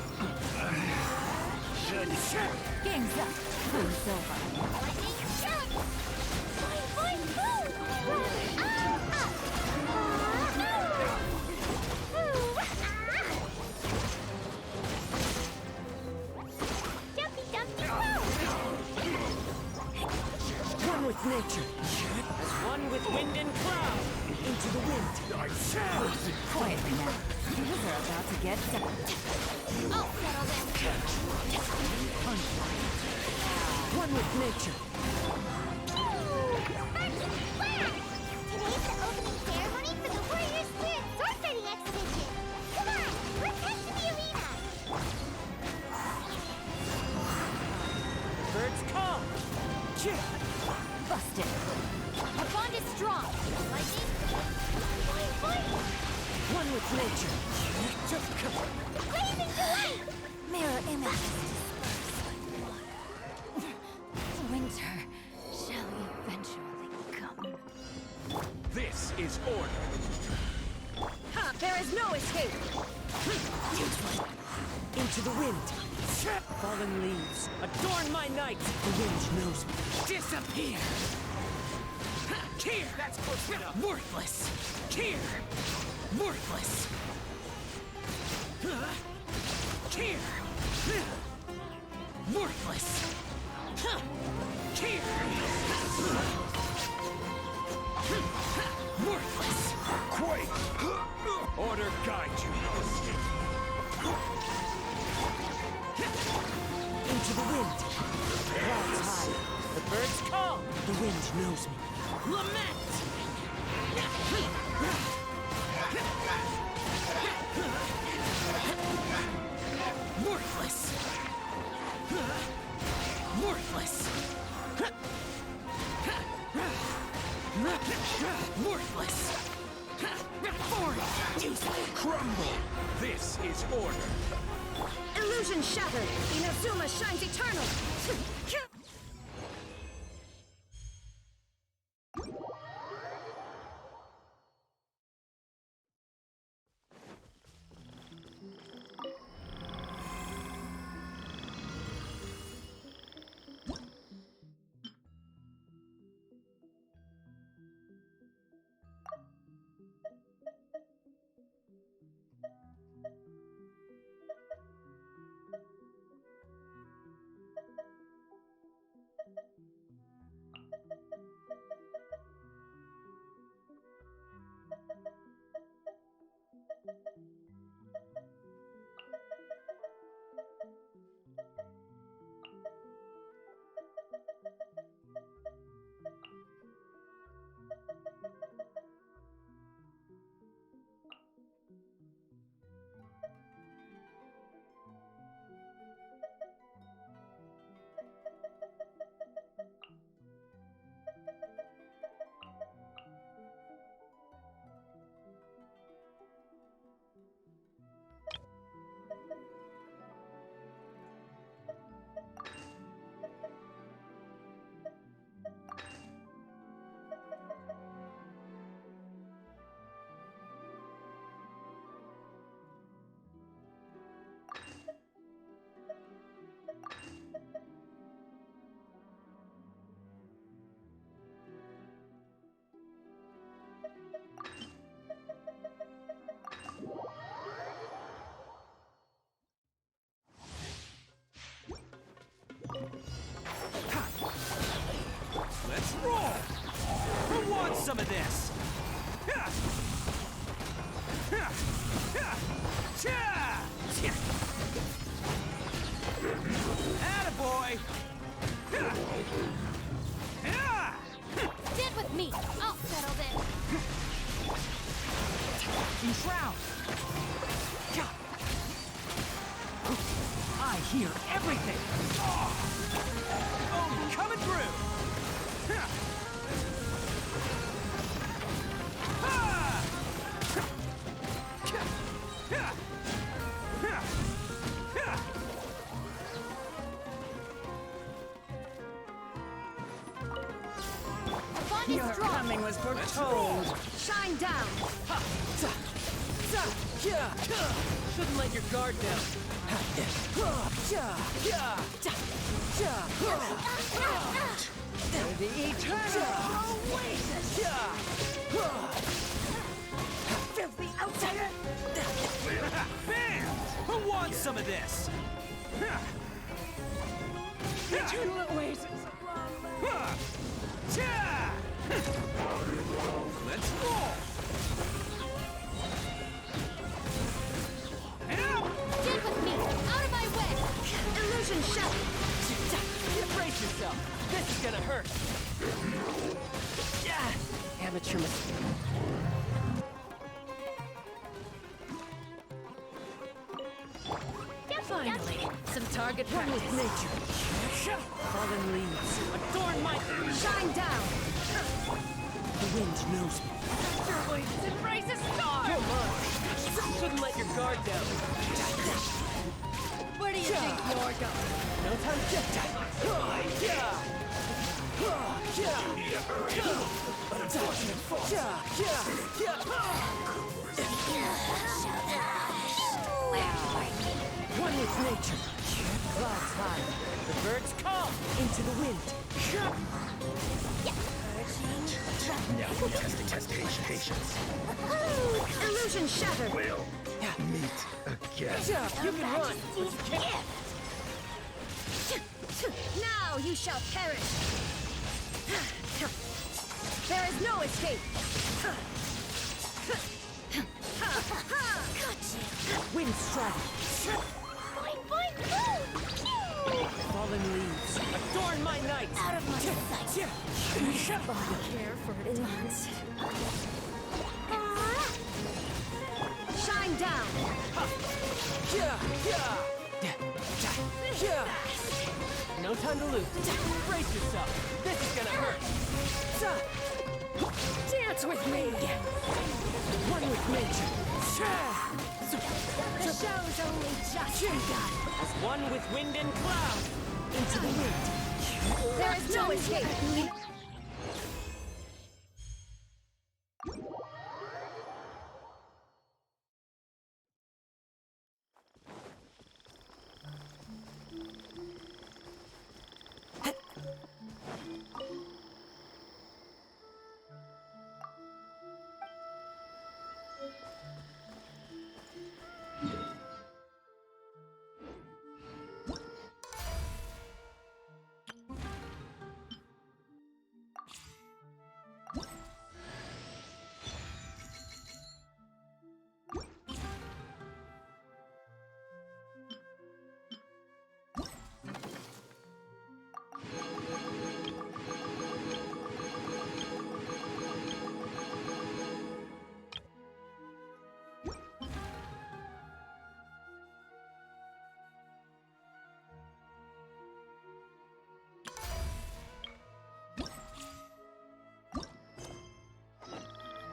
Game's up. Game's over. Lightning Shuriken! Boing, boing, boom! Dumpty, dumpty, One with nature, as one with wind and cloud. Into the wind. Quietly now. You are about to get some. I'll settle this! One with nature. Today's the opening ceremony for the Warrior Spirit sword fighting exhibition! Come on, let's head to the arena! Birds come. Busted. Our bond is strong! Lightning! Boing, boing! One with nature. Blazing delight! Mirror image. Winter shall eventually come. This is order! Ha! There is no escape! Into the wind. Fallen leaves, adorn my night. The wind knows me. Disappear. Here. That's close enough. Worthless. Here. Worthless. Here. Worthless. Here. Worthless. Quake! Order guide you! Into the wind. Clouds high. The birds call. The wind knows me. Lament! Worthless! Worthless! Worthless! Crumble! This is order! Illusion shattered! Inazuma shines eternal! some of this! Attaboy! Stand with me. I'll settle this. Enshroud! I hear everything! Oh, coming through! Your coming was foretold! Shine down! Shouldn't let your guard down. The eternal oasis! Filthy outsider! Bam! Who wants some of this? Eternal oasis! Let's roll! Stand with me. Out of my way. Illusion shut! Brace yourself. This is gonna hurt. Amateur mistake. Finally, some target practice. Nature. Fallen leaves. Adorn my... Shine down! The wind knows me. Embrace a storm! Come on. Shouldn't let your guard down. Where do you think you're going? No time to One with nature. Clouds high. The birds call into the wind. Now test patience. Illusion shattered! We'll meet again. You can run. Now you shall perish! There is no escape! Wind strike. Boing, boing, boom. Fallen leaves. Adorn my night. Out of my sight. Body care for plants. Shine down! No time to lose. Brace yourself. This is gonna hurt. Dance with me! One with nature. The show's only just begun. As one with wind and cloud. Into the wind. There is no escape!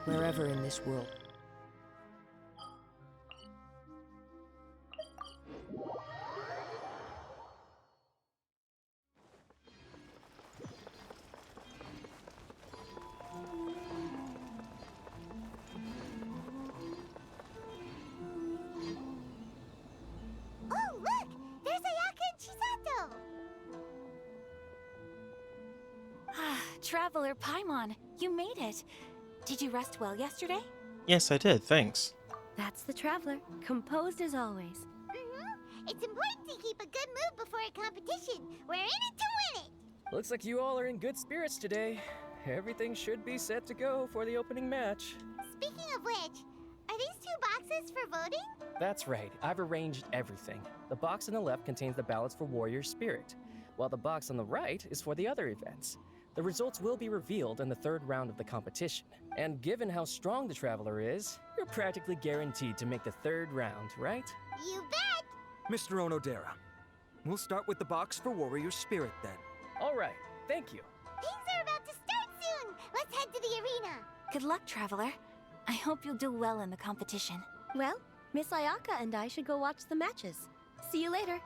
Wherever in this world. Oh, look! There's Ayaka and Chisato! Traveler Paimon, you made it. Did you rest well yesterday? Yes, I did, thanks. That's the Traveler, composed as always. It's important to keep a good mood before a competition. We're in it to win it! Looks like you all are in good spirits today. everything should be set to go for the opening match. Speaking of which, are these 2 boxes for voting? That's right, I've arranged everything. The box on the left contains the ballots for Warrior Spirit, while the box on the right is for the other events. The results will be revealed in the 3rd round of the competition. And given how strong the Traveler is, you're practically guaranteed to make the 3rd round, right? You bet! Mr. Onodera, we'll start with the box for Warrior Spirit then. All right, thank you. Things are about to start soon! Let's head to the arena! Good luck, Traveler. I hope you'll do well in the competition. Well, Miss Ayaka and I should go watch the matches. See you later.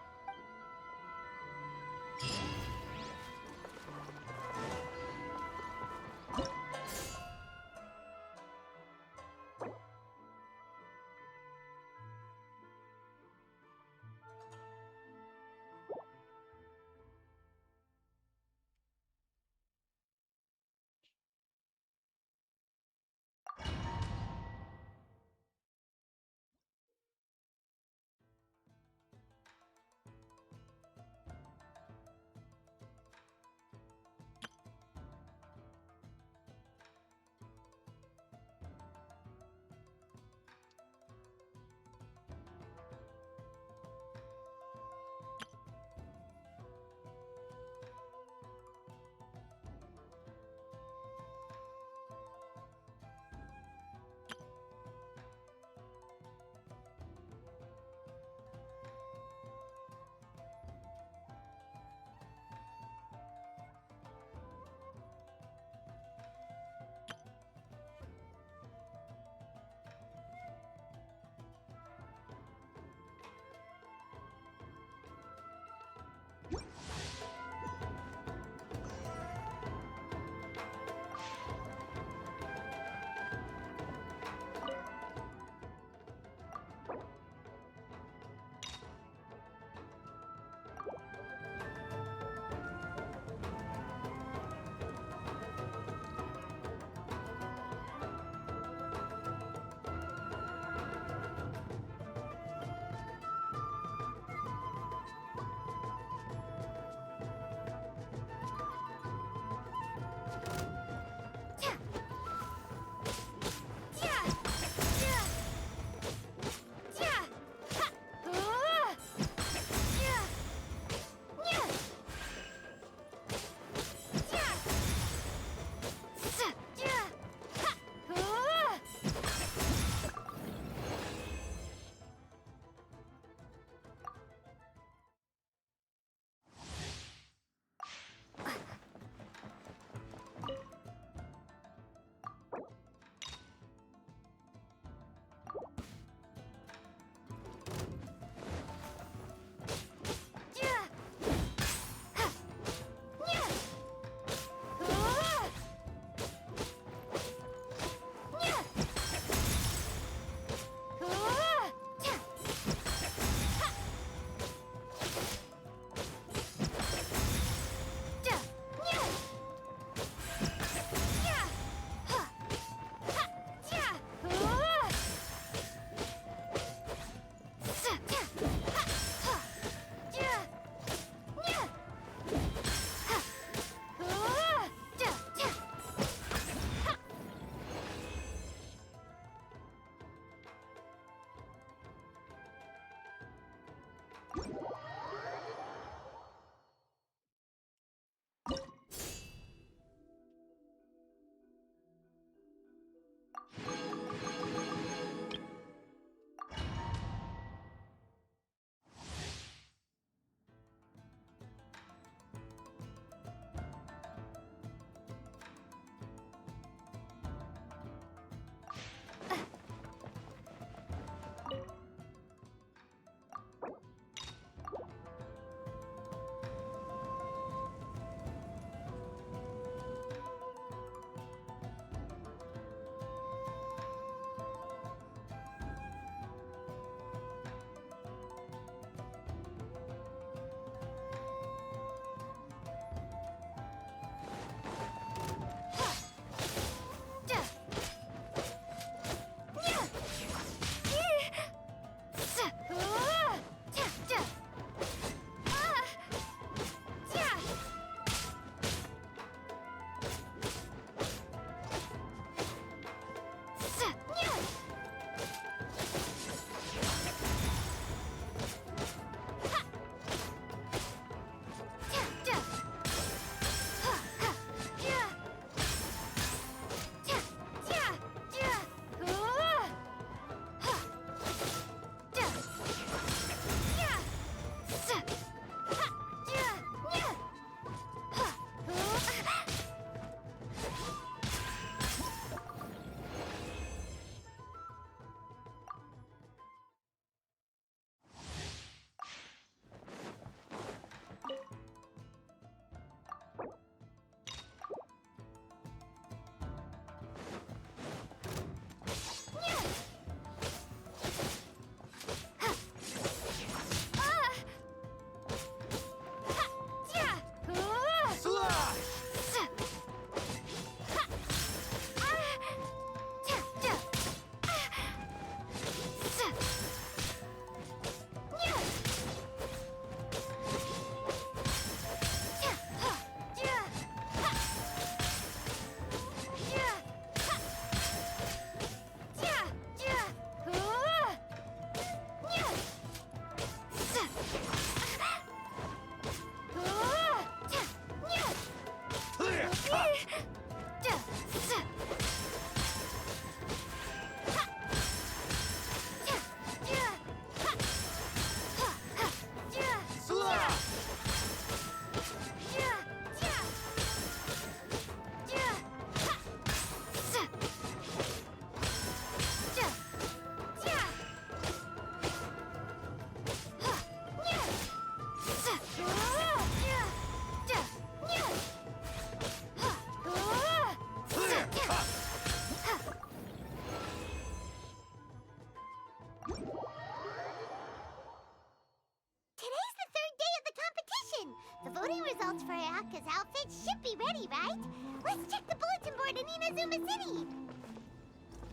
Ayaka's outfit should be ready, right? Let's check the bulletin board in Inazuma City.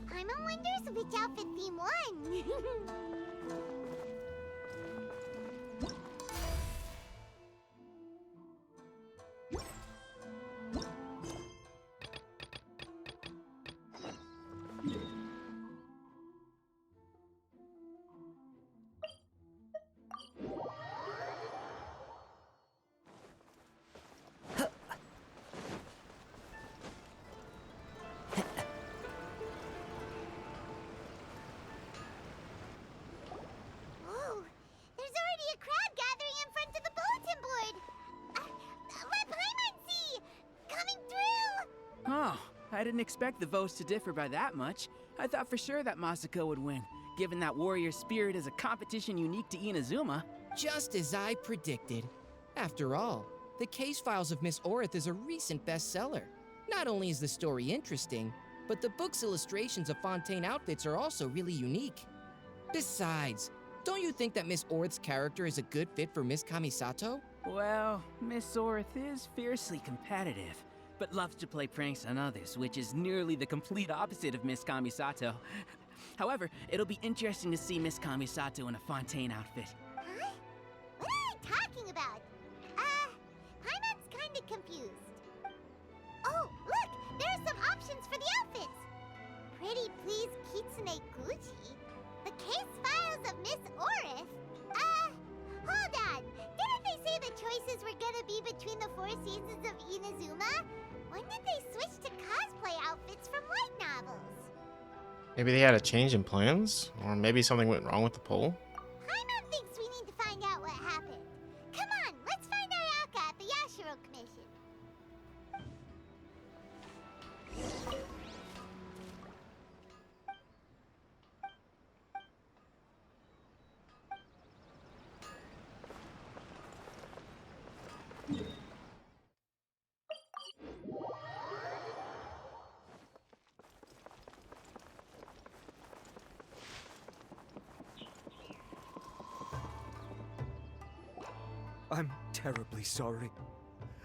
Paimon wonders which outfit theme won. Whoa, there's already a crowd gathering in front of the bulletin board. Let Paimon see! Coming through! Oh, I didn't expect the votes to differ by that much. I thought for sure that Masako would win, given that warrior spirit is a competition unique to Inazuma. Just as I predicted. After all, the case files of Miss Orith is a recent bestseller. Not only is the story interesting, but the book's illustrations of Fontaine outfits are also really unique. Besides, don't you think that Miss Orith's character is a good fit for Miss Kamisato? Well, Miss Orith is fiercely competitive, but loves to play pranks on others, which is nearly the complete opposite of Miss Kamisato. However, it'll be interesting to see Miss Kamisato in a Fontaine outfit. Huh? What are they talking about? Paimon's kinda confused. Oh, look! There are some options for the outfits! Pretty please Kitsune Gucci? The case files of Miss Orith? Hold on! Didn't they say the choices were gonna be between the 4 seasons of Inazuma? When did they switch to cosplay outfits from light novels? Maybe they had a change in plans? Or maybe something went wrong with the poll? Paimon thinks we need to find out what happened. Come on, let's find Ayaka at the Yashiro Commission. I'm terribly sorry.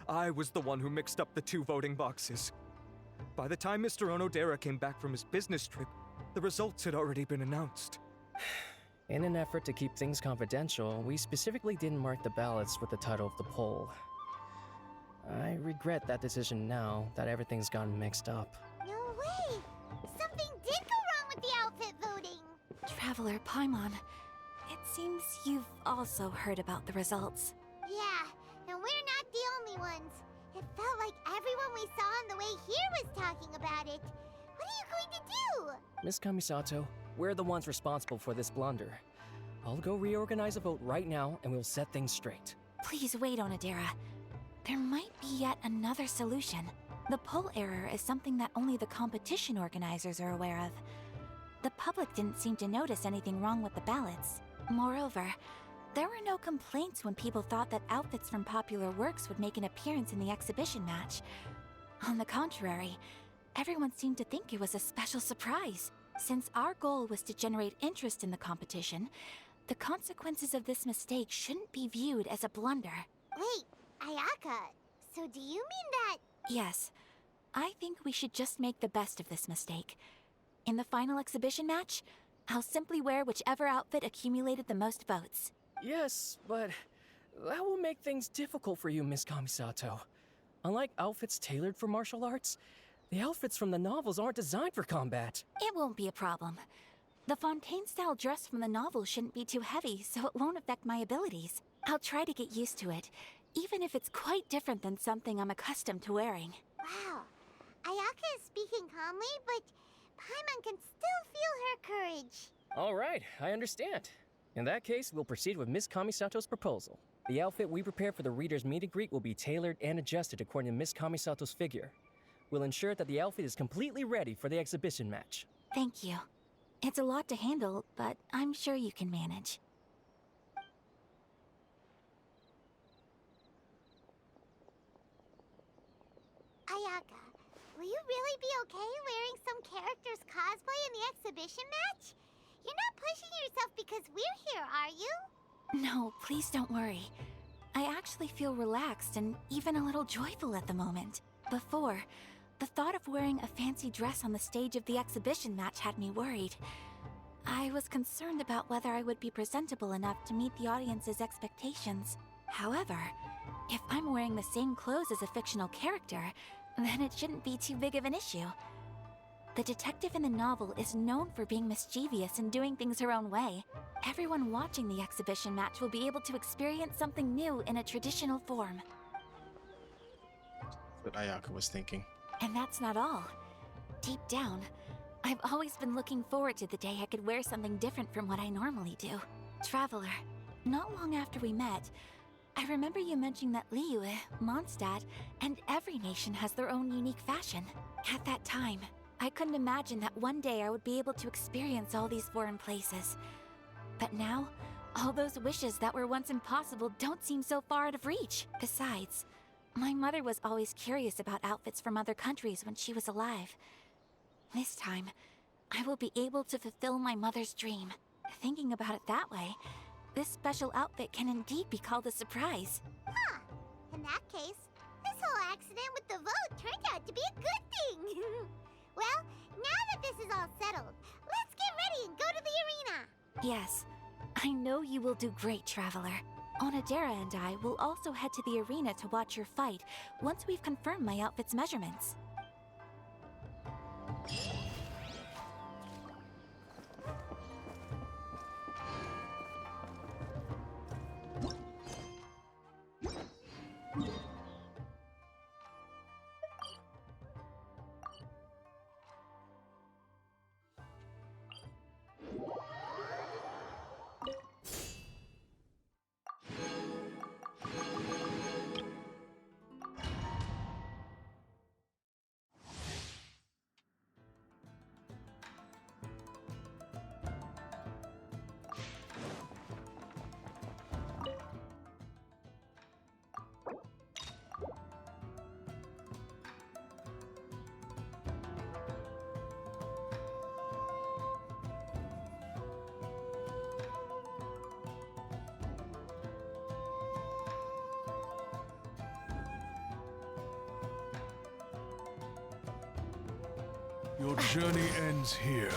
I was the one who mixed up the 2 voting boxes. By the time Mr. Onodera came back from his business trip, the results had already been announced. In an effort to keep things confidential, we specifically didn't mark the ballots with the title of the poll. I regret that decision now that everything's gotten mixed up. No way! Something did go wrong with the outfit voting! Traveler Paimon, it seems you've also heard about the results. Yeah, and we're not the only ones. It felt like everyone we saw on the way here was talking about it. What are you going to do? Miss Kamisato, we're the ones responsible for this blunder. I'll go reorganize a vote right now and we'll set things straight. Please wait, Onodera. There might be yet another solution. The poll error is something that only the competition organizers are aware of. The public didn't seem to notice anything wrong with the ballots. Moreover, there were no complaints when people thought that outfits from popular works would make an appearance in the exhibition match. On the contrary, everyone seemed to think it was a special surprise. Since our goal was to generate interest in the competition, the consequences of this mistake shouldn't be viewed as a blunder. Wait, Ayaka, so do you mean that... Yes, I think we should just make the best of this mistake. In the final exhibition match, I'll simply wear whichever outfit accumulated the most votes. Yes, but that will make things difficult for you, Miss Kamisato. Unlike outfits tailored for martial arts, the outfits from the novels aren't designed for combat. It won't be a problem. The Fontaine-style dress from the novel shouldn't be too heavy, so it won't affect my abilities. I'll try to get used to it, even if it's quite different than something I'm accustomed to wearing. Wow, Ayaka is speaking calmly, but Paimon can still feel her courage. All right, I understand. In that case, we'll proceed with Miss Kamisato's proposal. The outfit we prepare for the reader's meet and greet will be tailored and adjusted according to Miss Kamisato's figure. We'll ensure that the outfit is completely ready for the exhibition match. Thank you. It's a lot to handle, but I'm sure you can manage. Ayaka, will you really be okay wearing some character's cosplay in the exhibition match? You're not pushing yourself because we're here, are you? No, please don't worry. I actually feel relaxed and even a little joyful at the moment. Before, the thought of wearing a fancy dress on the stage of the exhibition match had me worried. I was concerned about whether I would be presentable enough to meet the audience's expectations. However, if I'm wearing the same clothes as a fictional character, then it shouldn't be too big of an issue. The detective in the novel is known for being mischievous and doing things her own way. Everyone watching the exhibition match will be able to experience something new in a traditional form. That's what Ayaka was thinking. And that's not all. Deep down, I've always been looking forward to the day I could wear something different from what I normally do. Traveler, not long after we met, I remember you mentioning that Liyue, Mondstadt, and every nation has their own unique fashion. At that time, I couldn't imagine that one day I would be able to experience all these foreign places. But now, all those wishes that were once impossible don't seem so far out of reach. Besides, my mother was always curious about outfits from other countries when she was alive. This time, I will be able to fulfill my mother's dream. Thinking about it that way, this special outfit can indeed be called a surprise. Huh. In that case, this whole accident with the vote turned out to be a good thing. Well, now that this is all settled, let's get ready and go to the arena. Yes, I know you will do great, Traveler. Onodera and I will also head to the arena to watch your fight once we've confirmed my outfit's measurements. Your journey ends here.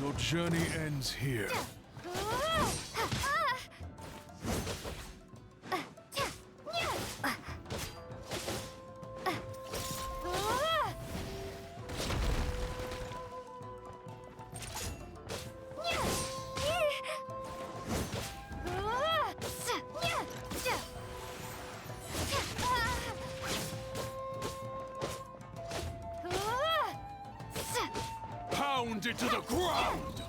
Your journey ends here. Pound it to the ground!